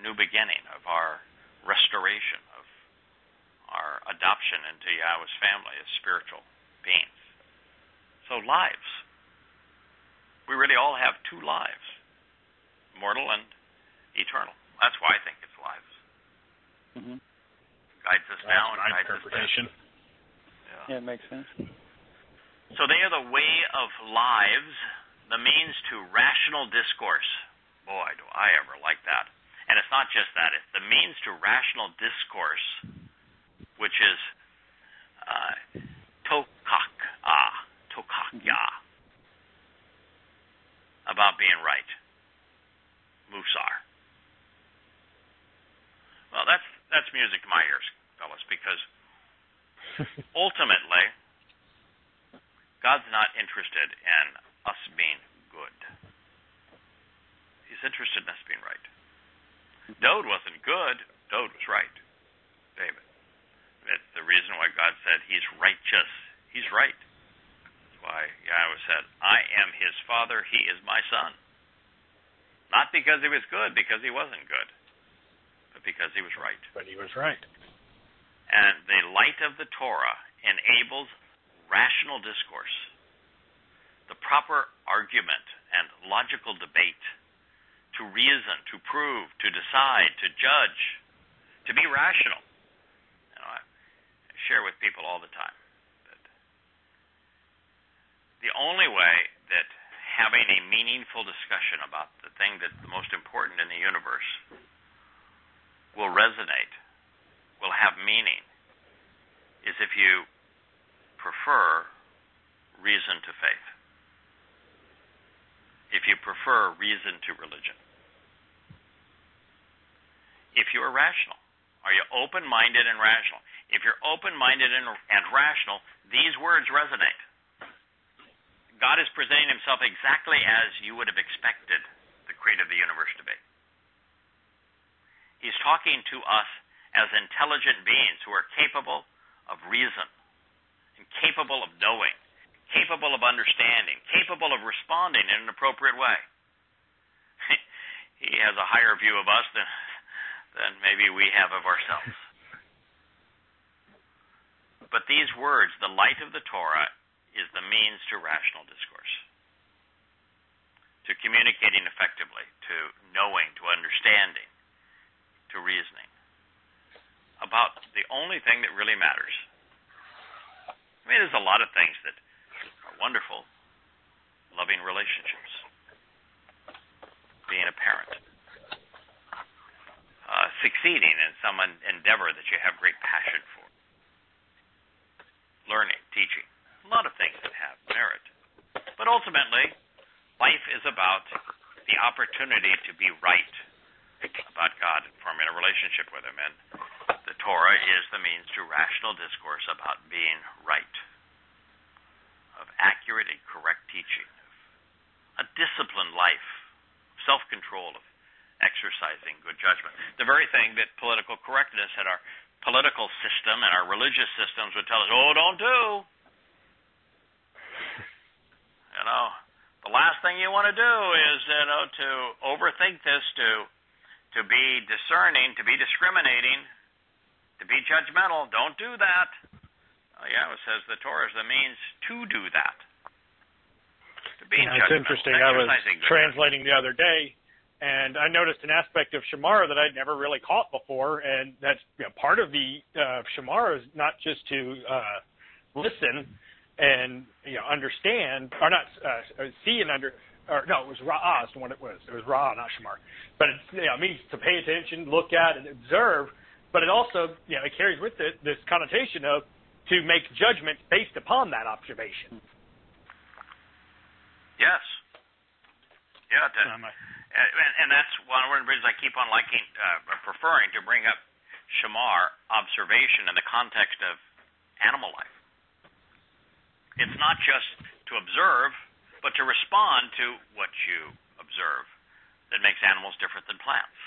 new beginning, of our restoration, of our adoption into Yahowah's family as spiritual beings. So lives. We really all have two lives, mortal and eternal. That's why I think it's lives. Mm-hmm. Guides us now and guides us interpretation. Yeah, it makes sense. So they are the way of lives, the means to rational discourse. Boy, do I ever like that. And it's not just that. It's the means to rational discourse, which is tokakya, about being right. Musar. Well, that's music to my ears, fellas, because ultimately, God's not interested in us being good. He's interested in us being right. Dowd wasn't good. Dowd was right. David. That's the reason why God said he's righteous. He's right. That's why Yahowah said, I am his father, he is my son. Not because he was good, because he wasn't good, but because he was right. But he was right. And the light of the Torah enables rational discourse, the proper argument and logical debate, to reason, to prove, to decide, to judge, to be rational. You know, I share with people all the time that the only way that having a meaningful discussion about the thing that's the most important in the universe will resonate, will have meaning, is if you prefer reason to faith. If you prefer reason to religion. If you are rational. Are you open-minded and rational? If you're open-minded and rational, these words resonate. God is presenting himself exactly as you would have expected the creator of the universe to be. He's talking to us as intelligent beings who are capable of reason, and capable of knowing, capable of understanding, capable of responding in an appropriate way. He has a higher view of us than maybe we have of ourselves. But these words, the light of the Torah, is the means to rational discourse, to communicating effectively, to knowing, to understanding, to reasoning about the only thing that really matters. I mean, there's a lot of things that are wonderful, loving relationships, being a parent, succeeding in some endeavor that you have great passion for, learning, teaching. A lot of things that have merit. But ultimately, life is about the opportunity to be right about God and forming a relationship with him. And the Torah is the means to rational discourse about being right, of accurate and correct teaching, of a disciplined life, self-control, of exercising good judgment. The very thing that political correctness and our political system and our religious systems would tell us, oh, don't do. You know, the last thing you want to do is, to overthink this, to be discerning, to be discriminating, to be judgmental. Don't do that. It says the Torah is the means to do that. To be judgmental. It's interesting. I was translating the other day, and I noticed an aspect of Shamar that I'd never really caught before, and that's part of the Shamar is not just to listen and understand, or not see and it was Ra'ah is what it was. It was Ra'ah, not Shamar. But it means to pay attention, look at, and observe. But it also, it carries with it this connotation of to make judgments based upon that observation. Yes. Yeah. And that's one of the reasons I keep on preferring to bring up Shamar, observation, in the context of animal life. It's not just to observe, but to respond to what you observe that makes animals different than plants.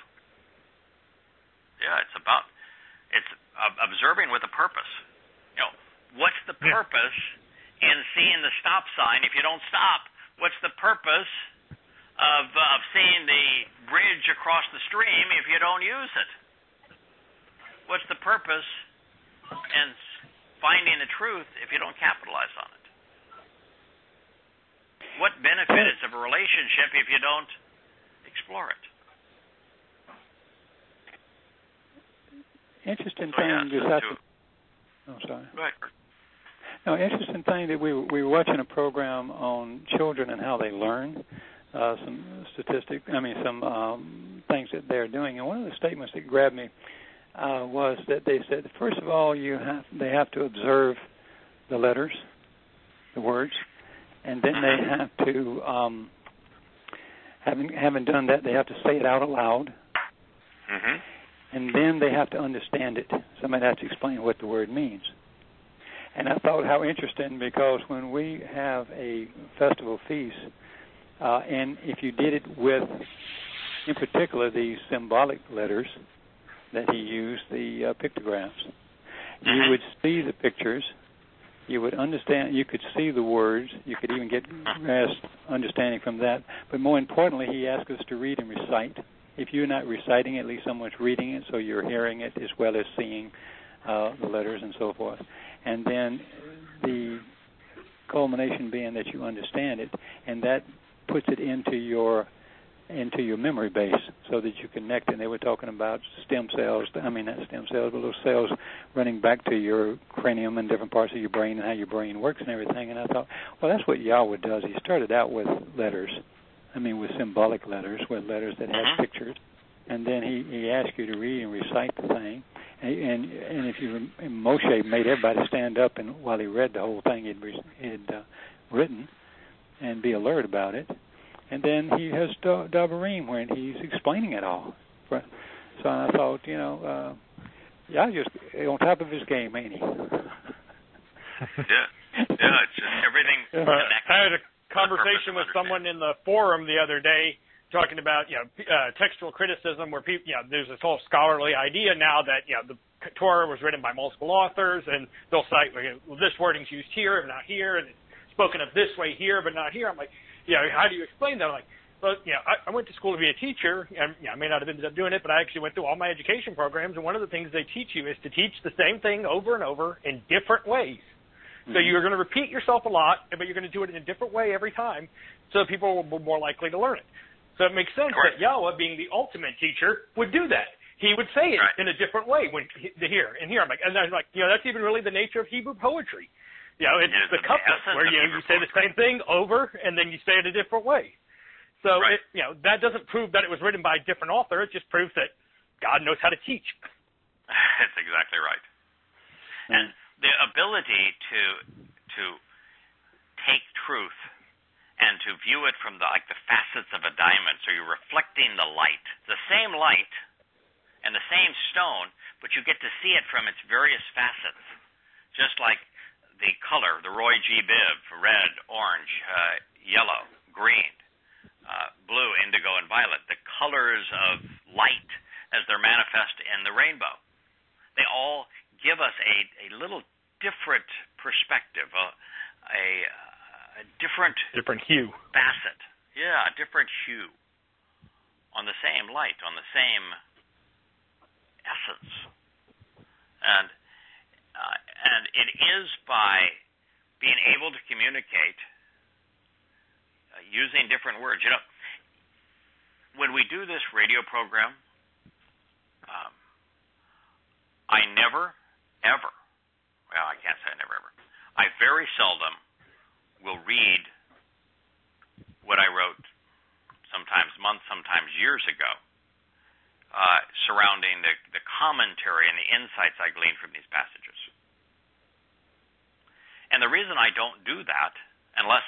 Yeah, it's observing with a purpose. What's the purpose in seeing the stop sign if you don't stop? What's the purpose of seeing the bridge across the stream if you don't use it? What's the purpose in finding the truth if you don't capitalize on it? What benefit is of a relationship if you don't explore it? interesting so, thing. Go ahead. No, interesting thing that we were watching a program on children and how they learn. Some things that they're doing, and one of the statements that grabbed me was that they said, first of all, they have to observe the letters, the words, and then they have to, having done that, they have to say it out aloud, and then they have to understand it. Somebody has to explain what the word means. And I thought how interesting, because when we have a festival feast, and if you did it with, in particular, these symbolic letters that he used, the pictographs, you would see the pictures, you would understand, you could see the words, you could even get understanding from that. But more importantly, he asked us to read and recite. If you're not reciting it, at least someone's reading it, so you're hearing it as well as seeing the letters and so forth. And then the culmination being that you understand it, and that puts it into your memory base so that you connect. And they were talking about stem cells, not stem cells, but little cells running back to your cranium and different parts of your brain and how your brain works and everything. And I thought, well, that's what Yahowah does. He started out with letters, with symbolic letters, with letters that had pictures. And then he asked you to read and recite the thing. And if you, Moshe made everybody stand up and while he read the whole thing he'd written and be alert about it. And then he has Dabarim when he's explaining it all. So I thought, just on top of his game, ain't he? Yeah, it's just everything. I had a conversation with someone in the forum the other day talking about, textual criticism, where people, there's this whole scholarly idea now that, the Torah was written by multiple authors, and they'll cite, well, this wording's used here and not here, and it's spoken of this way here but not here. I'm like, how do you explain that? I'm like, well, I went to school to be a teacher, and I may not have ended up doing it, but I actually went through all my education programs, and one of the things they teach you is to teach the same thing over and over in different ways. So you're going to repeat yourself a lot, but you're going to do it in a different way every time, so people will be more likely to learn it. So it makes sense that Yahowah, being the ultimate teacher, would do that. He would say it in a different way here. I'm like, that's even really the nature of Hebrew poetry. It's the couplet where you say the same thing over and then you say it a different way. So that doesn't prove that it was written by a different author. It just proves that God knows how to teach. That's exactly right. And the ability to take truth and to view it from the facets of a diamond, so you're reflecting the light and the same stone, but you get to see it from its various facets, just like the color, the Roy G. Biv, red, orange, yellow, green, blue, indigo, and violet, the colors of light as they're manifest in the rainbow. They all give us a little different perspective, a different hue, facet. Yeah, a different hue on the same light, on the same essence. And it is by being able to communicate using different words. When we do this radio program, I never, ever, well, I can't say I never, ever, I very seldom will read what I wrote sometimes months, sometimes years ago, surrounding the commentary and the insights I gleaned from these passages. And the reason I don't do that, unless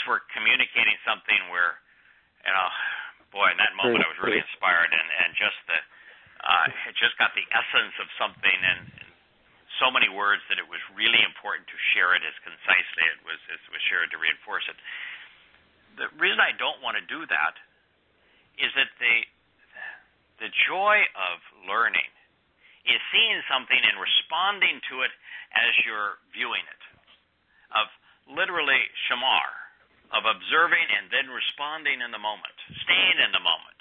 we're communicating something where, in that moment I was really inspired and just it just got the essence of something and so many words that it was really important to share it as concisely as it was shared to reinforce it. The reason I don't want to do that is that the joy of learning is seeing something and responding to it as you're viewing it, of literally shamar, of observing and then responding in the moment, staying in the moment.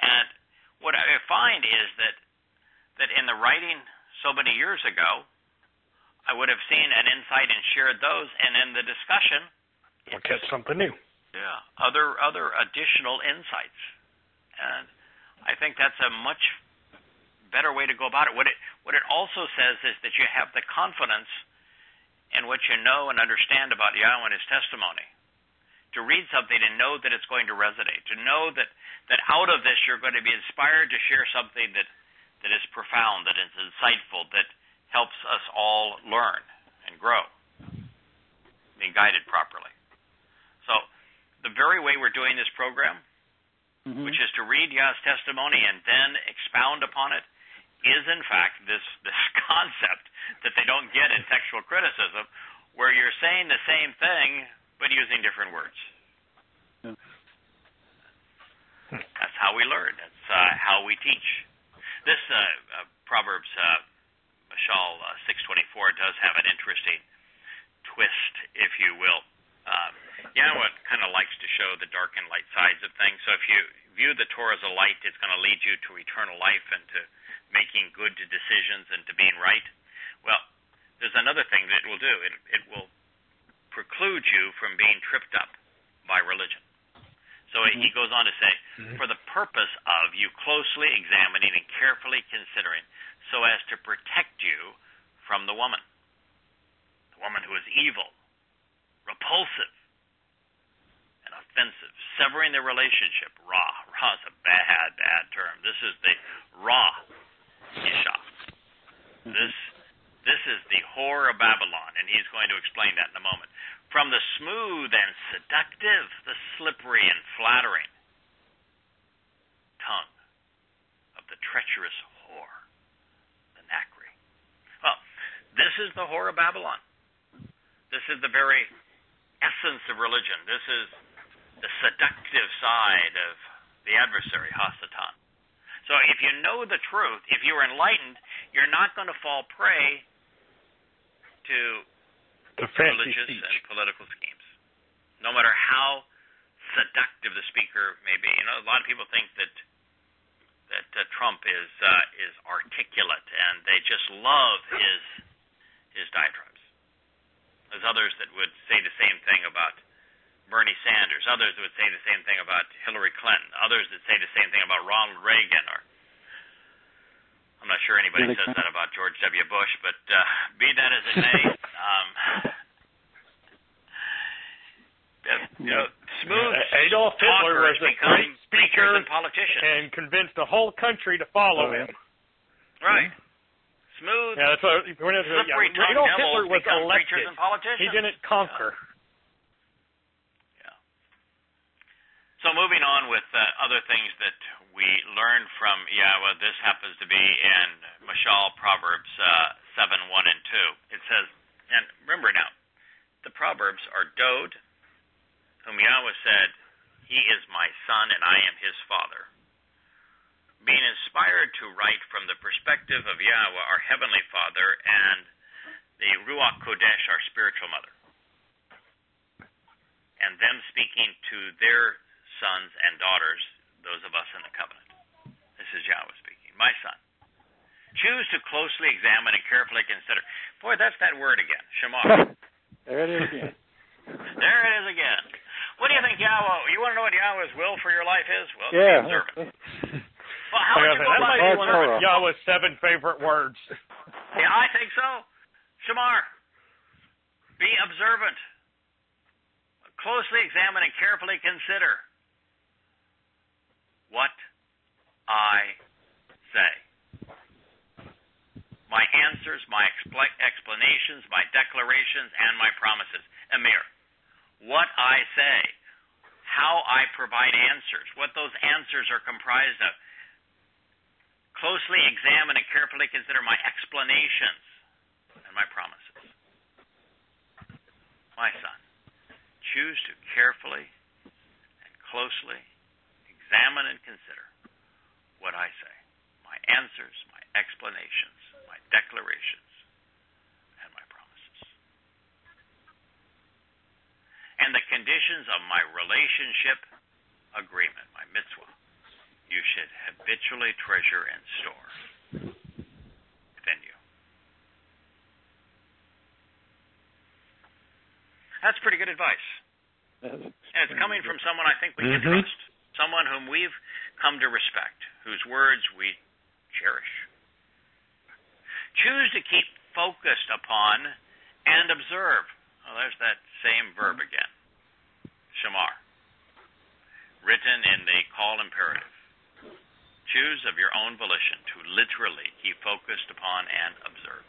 And what I find is that in the writing so many years ago, I would have seen an insight and shared those, and in the discussion, we'll catch something new. Yeah, other additional insights, and I think that's a much better way to go about it. what it also says is that you have the confidence in what you know and understand about Yahowah and His testimony. To read something and know that it's going to resonate. To know that out of this you're going to be inspired to share something that is profound, that is insightful, that helps us all learn and grow, being guided properly. So the very way we're doing this program, which is to read Yah's testimony and then expound upon it, is in fact this concept that they don't get in textual criticism, where you're saying the same thing but using different words. That's how we learn. That's how we teach. This Proverbs, Mashal 6:24, does have an interesting twist, if you will. Yahowah kind of likes to show the dark and light sides of things. So if you view the Torah as a light, it's going to lead you to eternal life and to making good decisions and to being right. Well, there's another thing that it will do. It will preclude you from being tripped up by religion. So he goes on to say, for the purpose of you closely examining and carefully considering, so as to protect you from the woman who is evil, repulsive, and offensive, severing the relationship. Ra is a bad term. This is the Ra Isha. This is the whore of Babylon, and he's going to explain that in a moment. From the smooth and seductive, the slippery and flattering tongue of the treacherous whore, the Nakri. Well, this is the whore of Babylon. This is the very essence of religion. This is the seductive side of the adversary, Hasatan. So if you know the truth, if you're enlightened, you're not going to fall prey to religious and political schemes, no matter how seductive the speaker may be. You know, a lot of people think that Trump is articulate, and they just love his diatribes. There's others that would say the same thing about Bernie Sanders. Others would say the same thing about Hillary Clinton. Others that say the same thing about Ronald Reagan. Or I'm not sure anybody says that about George W. Bush, but be that as it may, smooth Adolf Hitler was a great speaker and politician, and convinced the whole country to follow him. Right. Smooth, that's what, slippery tongue Adolf devils Hitler was become elected. preachers and politicians. He didn't conquer. So moving on with other things that we learn from Yahowah, this happens to be in Mashal Proverbs 7:1 and 2. It says, and remember now, the Proverbs are Dod, whom Yahowah said, he is my son and I am his father. Being inspired to write from the perspective of Yahowah, our heavenly Father, and the Ruach Kodesh, our spiritual mother, and them speaking to their sons and daughters, those of us in the covenant. This is Yahowah speaking. My son, choose to closely examine and carefully consider. Boy, that's that word again, Shamar. There it is again. There it is again. What do you think Yahowah, you want to know what Yahowah's will for your life is? Well, yeah. be observant. Well, how would you go that about might be one of Torah. Yahowah's 7 favorite words. Yeah, I think so. Shamar, be observant. Closely examine and carefully consider what I say. My answers, my explanations, my declarations, and my promises. Amir, what I say, how I provide answers, what those answers are comprised of. Closely examine and carefully consider my explanations and my promises. My son, choose to carefully and closely examine and consider what I say, my answers, my explanations, my declarations, and my promises. And the conditions of my relationship agreement, my mitzvah, you should habitually treasure and store within you. That's pretty good advice. And it's coming from someone I think we can trust, someone whom we've come to respect, whose words we cherish. Choose to keep focused upon and observe. Well, there's that same verb again. Shamar. Written in the call imperative. Choose of your own volition to literally keep focused upon and observe.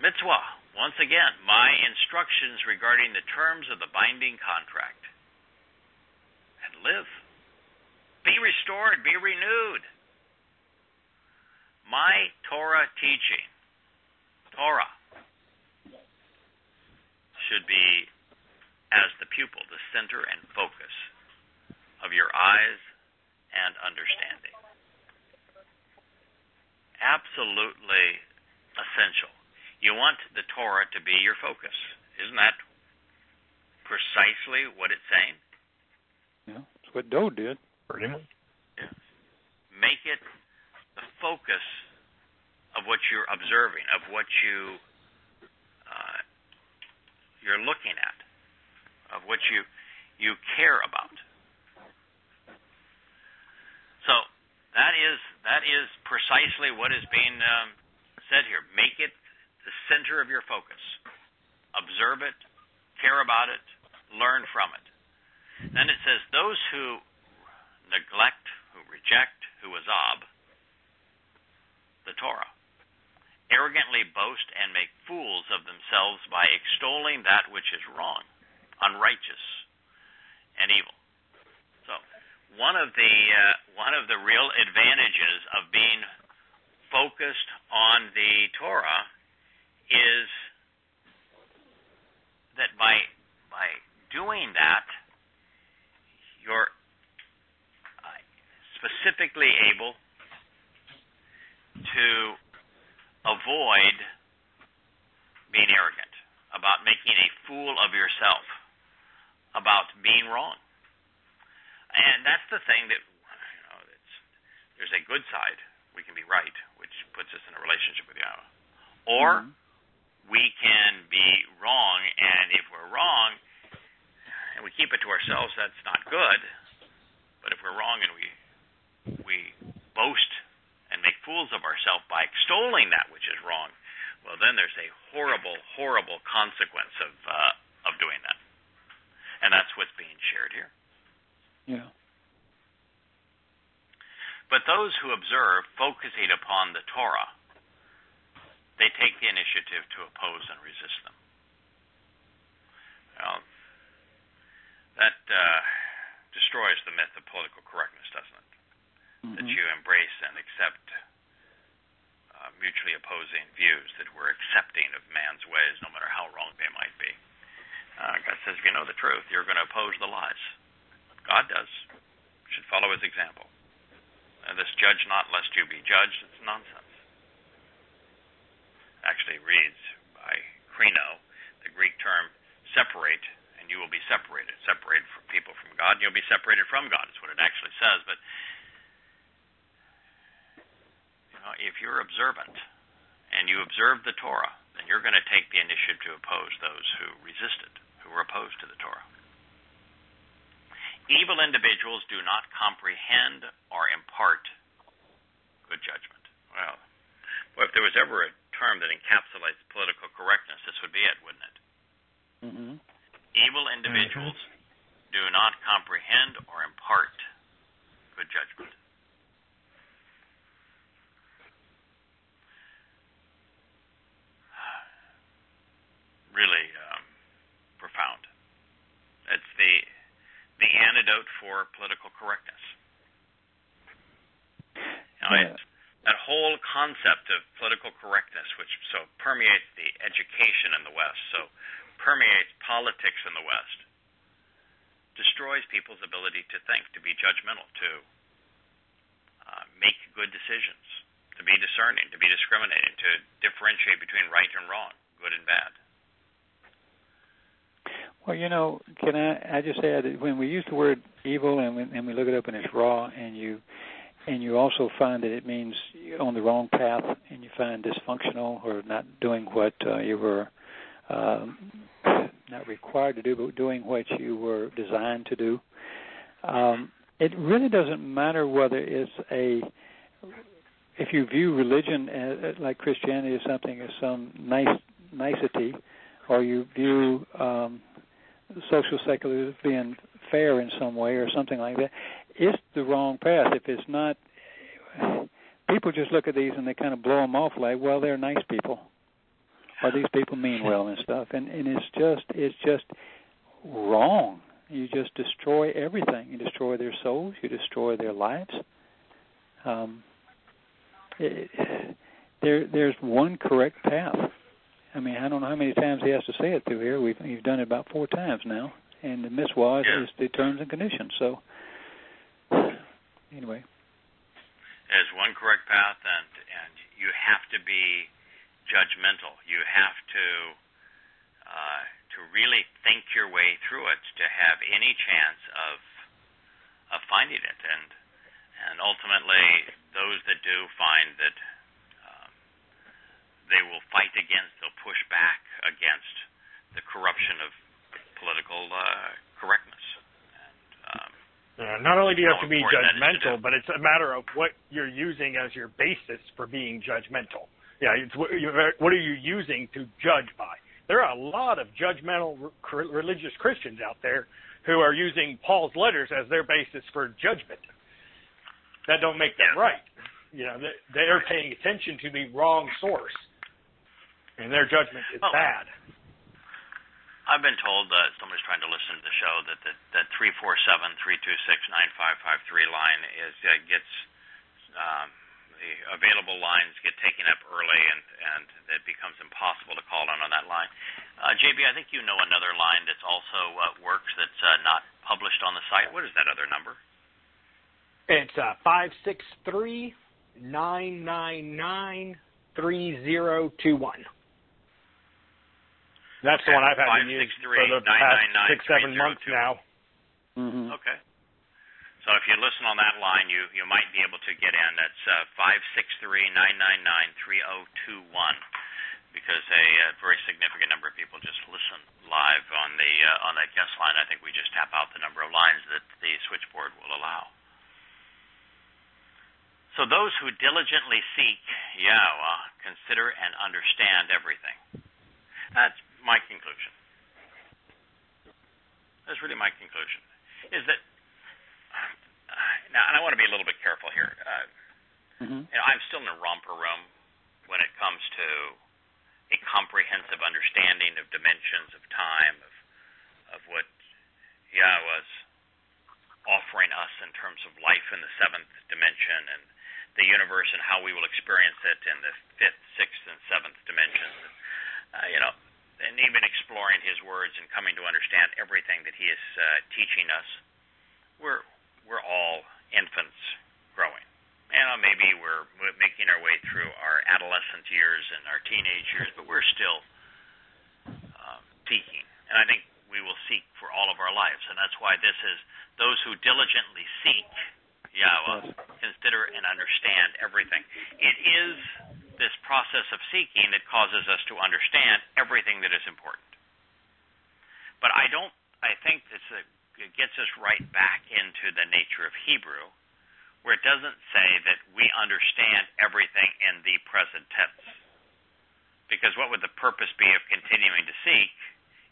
Mitzvah. Once again, my instructions regarding the terms of the binding contract. And live. Be restored, be renewed. My Torah teaching, Torah, should be as the pupil, the center and focus of your eyes and understanding. Absolutely essential. You want the Torah to be your focus. Isn't that precisely what it's saying? Yeah, that's what Tho did. Pretty much. Yeah. Make it the focus of what you're observing, of what you're looking at, of what you care about. So that is precisely what is being said here. Make it the center of your focus. Observe it, care about it, learn from it. Then it says, those who neglect, who reject, who azab, the Torah, arrogantly boast and make fools of themselves by extolling that which is wrong, unrighteous, and evil. So, one of the real advantages of being focused on the Torah is that by doing that, you're specifically able to avoid being arrogant, about making a fool of yourself, about being wrong. And that's the thing that, there's a good side. We can be right, which puts us in a relationship with Yahowah. Or we can be wrong, and if we're wrong and we keep it to ourselves, that's not good. But if we're wrong and we boast and make fools of ourselves by extolling that which is wrong, well, then there's a horrible, horrible consequence of doing that. And that's what's being shared here. Yeah. But those who observe, focusing upon the Torah, they take the initiative to oppose and resist them. Well, that destroys the myth of political correctness, doesn't it? Mm-hmm. That you embrace and accept mutually opposing views, that we're accepting of man's ways, no matter how wrong they might be. God says, if you know the truth, you're going to oppose the lies. God does. You should follow his example. And this judge not lest you be judged, it's nonsense. Actually reads by krino, the Greek term separate, and you will be separated. Separated from people from God, and you'll be separated from God, is what it actually says. But if you're observant and you observe the Torah, then you're going to take the initiative to oppose those who resisted, who were opposed to the Torah. Evil individuals do not comprehend or impart good judgment. Well, if there was ever a term that encapsulates political correctness, this would be it, wouldn't it? Mm-hmm. Evil individuals do not comprehend or impart good judgment. Really profound. It's the antidote for political correctness. That whole concept of political correctness, which so permeates the education in the West, so permeates politics in the West, destroys people's ability to think, to be judgmental, to make good decisions, to be discerning, to be discriminating, to differentiate between right and wrong, good and bad. Well, can I just add that when we use the word evil and we look it up in its raw, and you also find that it means on the wrong path, and you find dysfunctional or not doing what you were not required to do, but doing what you were designed to do. It really doesn't matter whether it's a if you view religion as, like Christianity as something as some nicety, or you view social secularism being fair in some way or something like that, it's the wrong path. If it's not, people just look at these and they kind of blow them off like, well, they're nice people, or these people mean well and stuff, and it's just wrong. You just destroy everything. You destroy their souls. You destroy their lives. There's one correct path. I mean, I don't know how many times he has to say it through here. We've done it about 4 times now, and the mitzvah is the terms and conditions. So, anyway, there's one correct path, and you have to be judgmental. You have to really think your way through it to have any chance of finding it, and ultimately, those that do find that they will fight against, they'll push back against the corruption of political correctness. And, not only do you have to be judgmental, but it's a matter of what you're using as your basis for being judgmental. Yeah, it's what are you using to judge by? There are a lot of judgmental religious Christians out there who are using Paul's letters as their basis for judgment. That don't make them right. You know, they are paying attention to the wrong source, and their judgment is bad. I've been told that somebody's trying to listen to the show that 347-326-9553 line gets the available lines get taken up early, and it becomes impossible to call on that line. JB, I think you know another line that's also works that's not published on the site. What is that other number? It's 563-999-3021. That's the one I've had to use for the past 6-7 months now. Mm-hmm. Okay. So if you listen on that line, you might be able to get in. That's 563-999-3021, because a very significant number of people just listen live on that guest line. I think we just tap out the number of lines that the switchboard will allow. So those who diligently seek Yahowah consider and understand everything. That's my conclusion. That's really my conclusion. Is that now, and I want to be a little bit careful here. You know, I'm still in a romper room when it comes to a comprehensive understanding of dimensions of time, of what Yahowah's offering us in terms of life in the 7th dimension, and the universe and how we will experience it in the 5th, 6th, and 7th dimensions. You know, and even exploring his words and coming to understand everything that he is teaching us. We're all infants growing. And maybe we're making our way through our adolescent years and our teenage years, but we're still seeking. And I think we will seek for all of our lives. And that's why this is those who diligently seek Yahowah consider and understand everything. It is this process of seeking that causes us to understand everything that is important. But I think it gets us right back into the nature of Hebrew, where it doesn't say that we understand everything in the present tense. Because what would the purpose be of continuing to seek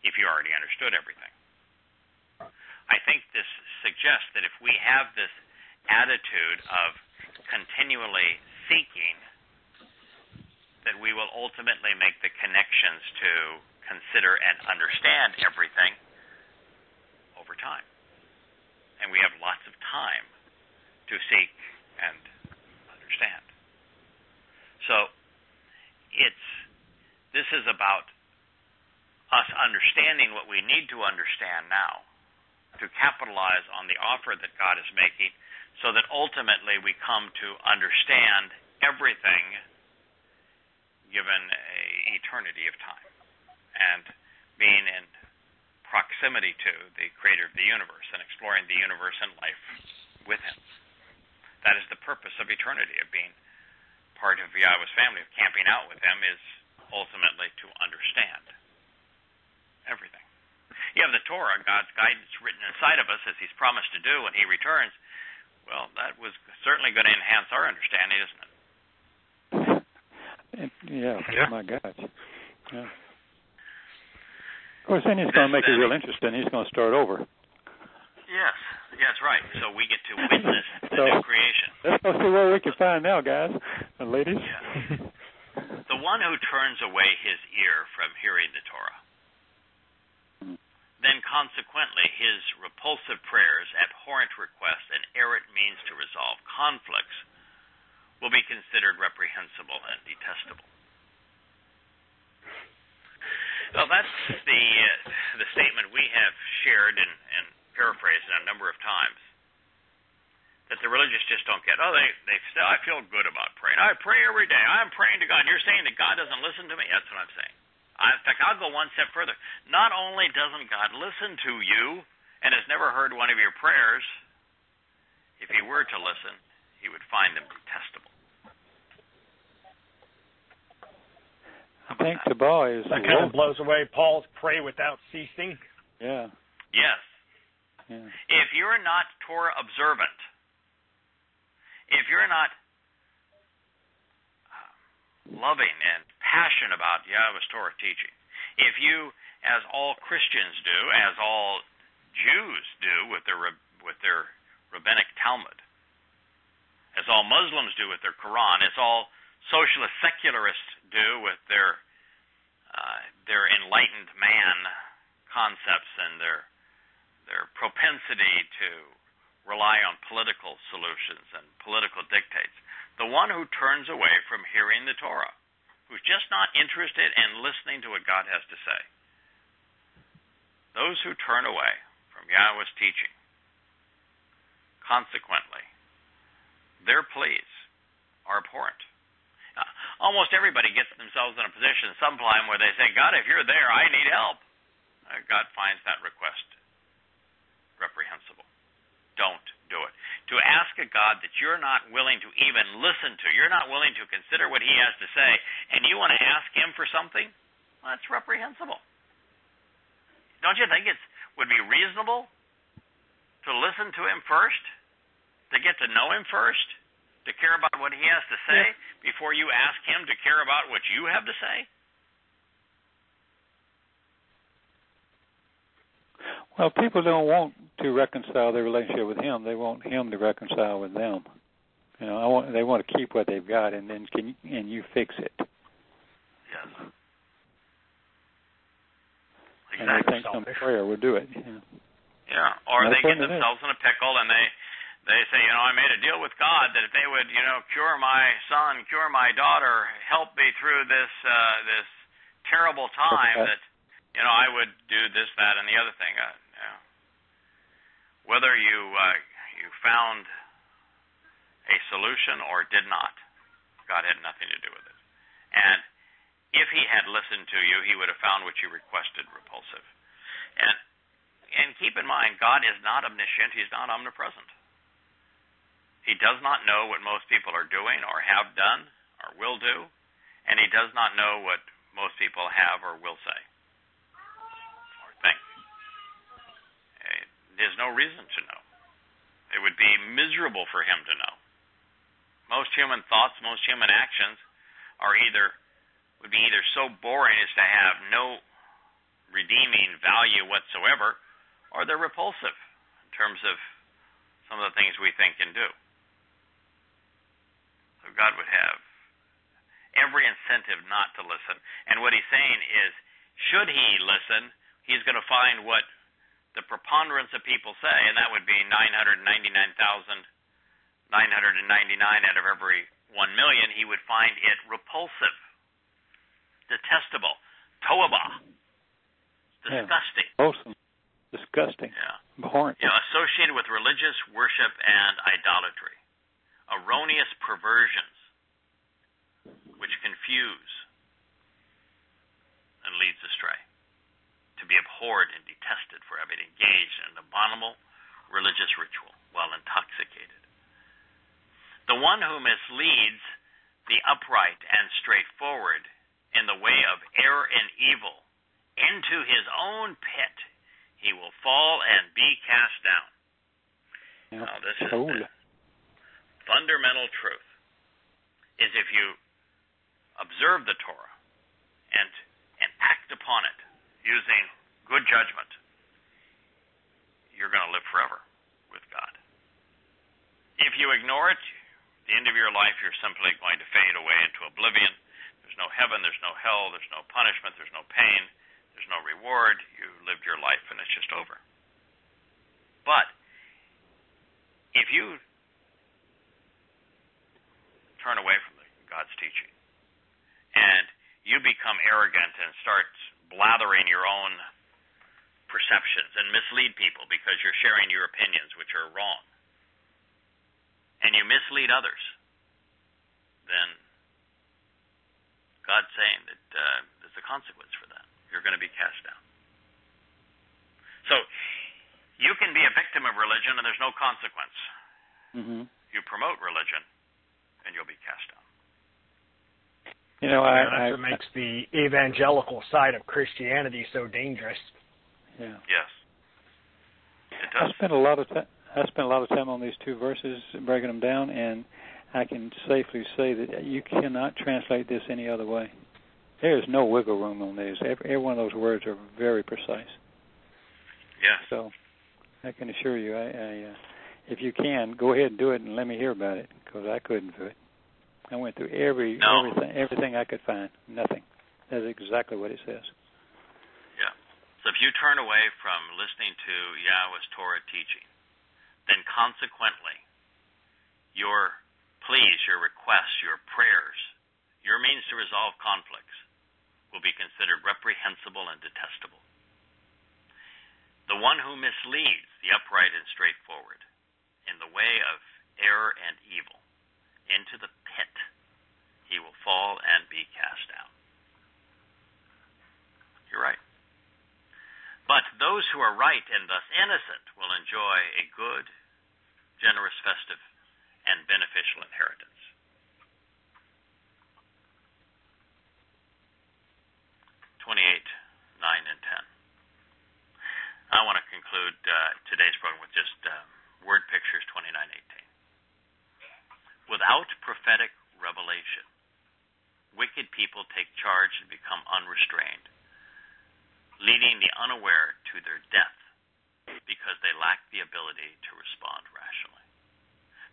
if you already understood everything? I think this suggests that if we have this attitude of continually seeking, that we will ultimately make the connections to consider and understand everything over time. And we have lots of time to seek and understand. So this is about us understanding what we need to understand now to capitalize on the offer that God is making, so that ultimately we come to understand everything given an eternity of time, and being in proximity to the creator of the universe and exploring the universe and life with him. That is the purpose of eternity, of being part of Yahowah's family, of camping out with him, is ultimately to understand everything. You have the Torah, God's guidance written inside of us, as he's promised to do when he returns. Well, that was certainly going to enhance our understanding, isn't it? My gosh. Yeah. Of course, then he's going to make it real interesting. He's going to start over. Yes, that's right. So we get to witness the new creation. Let's go see what we can find now, guys and ladies. Yeah. The one who turns away his ear from hearing the Torah, then consequently his repulsive prayers, abhorrent requests, and errant means to resolve conflicts will be considered reprehensible and detestable. Well, that's the statement we have shared and paraphrased a number of times, that the religious just don't get. They still, I feel good about praying. I pray every day. I'm praying to God. You're saying that God doesn't listen to me? That's what I'm saying. In fact, I'll go one step further. Not only doesn't God listen to you and has never heard one of your prayers, if he were to listen, he would find them detestable. I think Tho is... That kind of blows away Paul's pray without ceasing. Yeah. Yes. Yeah. If you're not Torah observant, if you're not loving and passionate about Yahowah's Torah teaching, if you, as all Christians do, as all Jews do with their rabbinic Talmud, as all Muslims do with their Quran, as all socialist secularists do with their enlightened man concepts and their propensity to rely on political solutions and political dictates, the one who turns away from hearing the Torah, who's just not interested in listening to what God has to say, those who turn away from Yahowah's teaching, consequently, their pleas are abhorrent. Almost everybody gets themselves in a position sometime where they say, God, if you're there, I need help. God finds that request reprehensible. Don't do it. To ask a God that you're not willing to even listen to, you're not willing to consider what he has to say, and you want to ask him for something, well, that's reprehensible. Don't you think it would be reasonable to listen to him first, to get to know him first, to care about what he has to say before you ask him to care about what you have to say? Well, people don't want to reconcile their relationship with him. They want him to reconcile with them. They want to keep what they've got, and then you fix it. Yes. Exactly. And they think some prayer will do it. Yeah. Or they get themselves in a pickle, and they say, I made a deal with God that if they would, cure my son, cure my daughter, help me through this terrible time, that I would do this, that, and the other thing. Whether you found a solution or did not, God had nothing to do with it. And if he had listened to you, he would have found what you requested repulsive. And keep in mind, God is not omniscient. He's not omnipresent. He does not know what most people are doing or have done or will do, and he does not know what most people have or will say or think. There's no reason to know. It would be miserable for him to know. Most human thoughts, most human actions would be either so boring as to have no redeeming value whatsoever, or they're repulsive in terms of some of the things we think and do. So God would have every incentive not to listen. And what he's saying is, should he listen, he's going to find what the preponderance of people say, and that would be 999,999 out of every 1 million. He would find it repulsive, detestable, Towrah, disgusting. Awesome. Disgusting. Yeah. Abhorrent. Associated with religious worship and idolatry. Erroneous perversions which confuse and leads astray. To be abhorred and detested for having engaged in an abominable religious ritual while intoxicated. The one who misleads the upright and straightforward in the way of error and evil into his own pit, he will fall and be cast down. Yeah. Now, this is the fundamental truth, is if you observe the Torah and act upon it using good judgment, you're going to live forever with God. If you ignore it, at the end of your life, you're simply going to fade away into oblivion. There's no heaven, there's no hell, there's no punishment, there's no pain, there's no reward. You lived your life and it's just over. But if you turn away from God's teaching and you become arrogant and start blathering your own perceptions and mislead people because you're sharing your opinions which are wrong, and you mislead others, then God's saying that there's a consequence for that. You're going to be cast down. So you can be a victim of religion and there's no consequence. Mm-hmm. You promote religion and you'll be cast down. You know, that's what makes the evangelical side of Christianity so dangerous. Yeah. Yes. It does. I spent a lot of time on these two verses, breaking them down, and I can safely say that you cannot translate this any other way. There is no wiggle room on these. Every one of those words are very precise. Yeah. So I can assure you, if you can, go ahead and do it and let me hear about it, because I couldn't do it. I went through everything I could find. Nothing. That's exactly what it says. Yeah. So if you turn away from listening to Yahowah's Torah teaching, then consequently, your pleas, your requests, your prayers, your means to resolve conflicts will be considered reprehensible and detestable. The one who misleads the upright and straightforward in the way of error and evil into the pit, he will fall and be cast down. You're right. But those who are right and thus innocent will enjoy a good, generous, festive, and beneficial inheritance. (28, 9, and 10). I want to conclude today's program with just word pictures 29, 18. Without prophetic revelation, wicked people take charge and become unrestrained, leading the unaware to their death because they lack the ability to respond rationally.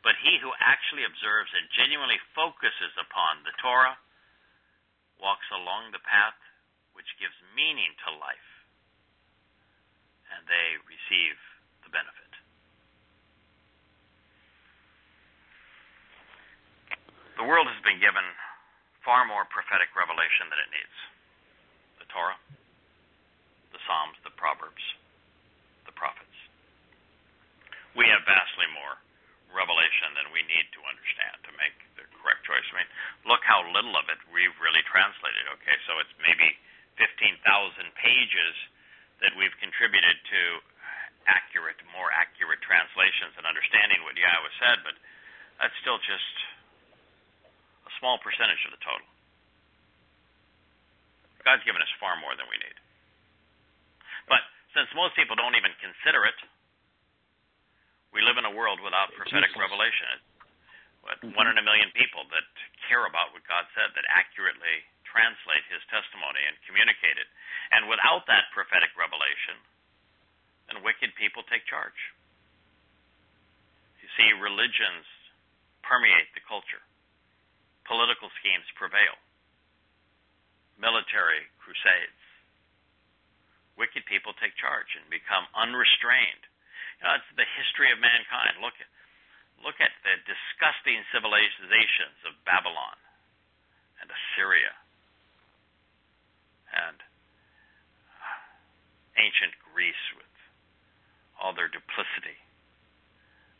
But he who actually observes and genuinely focuses upon the Torah walks along the path which gives meaning to life, and they receive the benefit. The world has been given far more prophetic revelation than it needs. The Torah, the Psalms, the Proverbs, the prophets. We have vastly more revelation than we need to understand to make the correct choice. I mean, look how little of it we've really translated. Okay, so it's maybe 15,000 pages that we've contributed to more accurate translations and understanding what Yahowah said, but that's still just a small percentage of the total. God's given us far more than we need. But since most people don't even consider it, we live in a world without prophetic revelation. What, 1 in a million people that care about what God said, that accurately translate His testimony and communicate it. And without that prophetic revelation, then wicked people take charge. You see, religions permeate the culture. Political schemes prevail. Military crusades. Wicked people take charge and become unrestrained. You know, it's the history of mankind. Look at the disgusting civilizations of Babylon and Assyria and ancient Greece with all their duplicity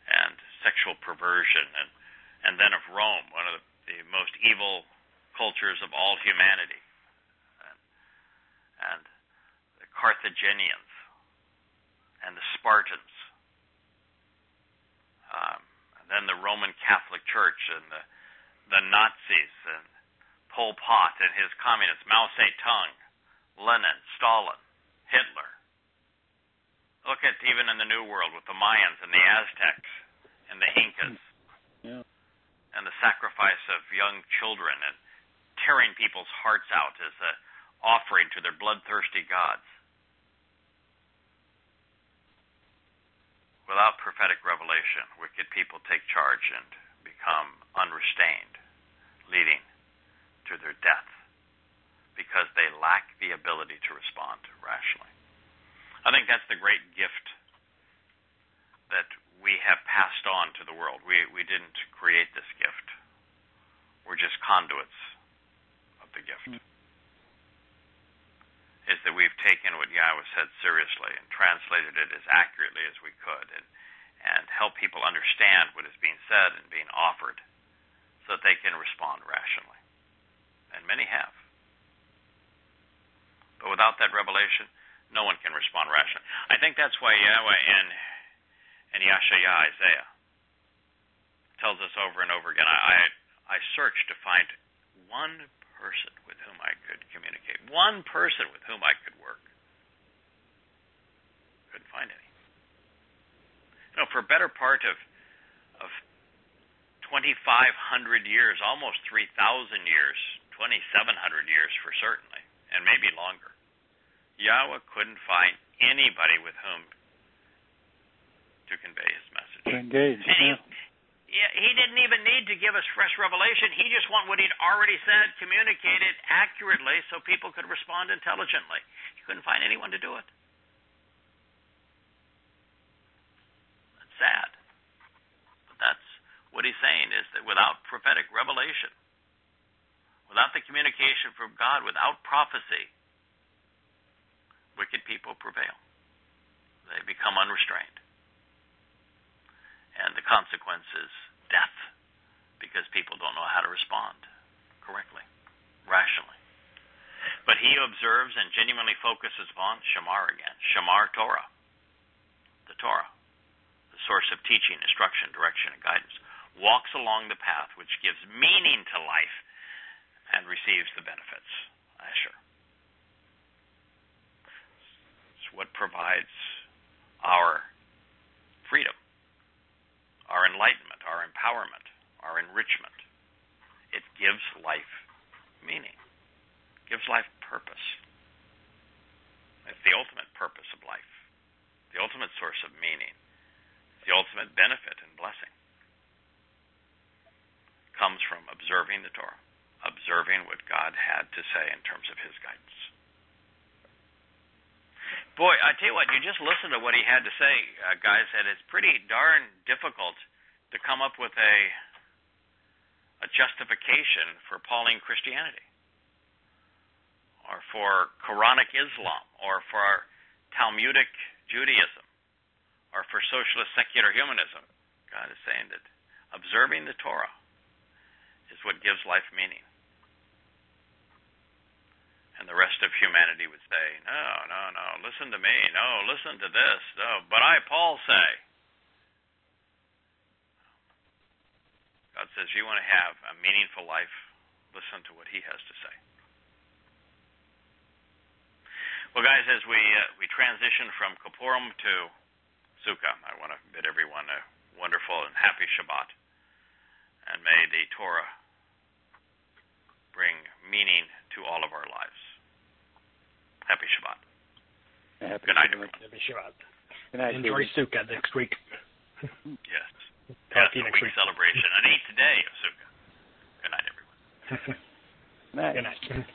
and sexual perversion, and then of Rome, one of the most evil cultures of all humanity, and the Carthaginians and the Spartans, and then the Roman Catholic Church and the Nazis and Pol Pot and his communists, Mao Zedong, Lenin, Stalin, Hitler. Look at even in the New World with the Mayans and the Aztecs and the Incas, and the sacrifice of young children and tearing people's hearts out as an offering to their bloodthirsty gods. Without prophetic revelation, wicked people take charge and become unrestrained, leading to their death because they lack the ability to respond rationally. I think that's the great gift that we have passed on to the world. We didn't create this gift. We're just conduits of the gift. Is that we've taken what Yahowah said seriously and translated it as accurately as we could and help people understand what is being said and being offered so that they can respond rationally. And many have. But without that revelation, no one can respond rationally. I think that's why Yahowah in Yahowah, Isaiah, tells us over and over again, I searched to find one person with whom I could communicate, one person with whom I could work. Couldn't find any. You know, for a better part of 2,500 years, almost 3,000 years, 2,700 years for certainly, and maybe longer, Yahowah couldn't find anybody with whom to convey his message. To engage. He didn't even need to give us fresh revelation. He just wanted what he'd already said communicated accurately so people could respond intelligently. He couldn't find anyone to do it. That's sad. But that's what he's saying, is that without prophetic revelation, without the communication from God, without prophecy, wicked people prevail. They become unrestrained. And the consequence is death, because people don't know how to respond correctly, rationally. But he who observes and genuinely focuses upon Shamar again, Shamar Torah, the Torah, the source of teaching, instruction, direction, and guidance, walks along the path which gives meaning to life and receives the benefits. Asher. It's what provides our freedom, our enlightenment, our empowerment, our enrichment. It gives life meaning. It gives life purpose. It's the ultimate purpose of life, the ultimate source of meaning, the ultimate benefit and blessing. It comes from observing the Torah, observing what God had to say in terms of his guidance. Boy, I tell you what, you just listen to what he had to say, guys, and it's pretty darn difficult to come up with a justification for Pauline Christianity, or for Quranic Islam, or for Talmudic Judaism, or for socialist secular humanism. God is saying that observing the Torah is what gives life meaning. And the rest of humanity would say, no, listen to me. No, listen to this. No, but I, Paul, say. God says, you want to have a meaningful life, listen to what he has to say. Well, guys, as we transition from Kippurim to Suka, I want to bid everyone a wonderful and happy Shabbat. And may the Torah bring meaning to all of our lives. Happy Shabbat. Good night, everyone. Happy Shabbat. Good night. Enjoy Suka next week. Yes. Talk to you the next week week. celebration. An 8th day of Suka. Good night, everyone. Night. Good night.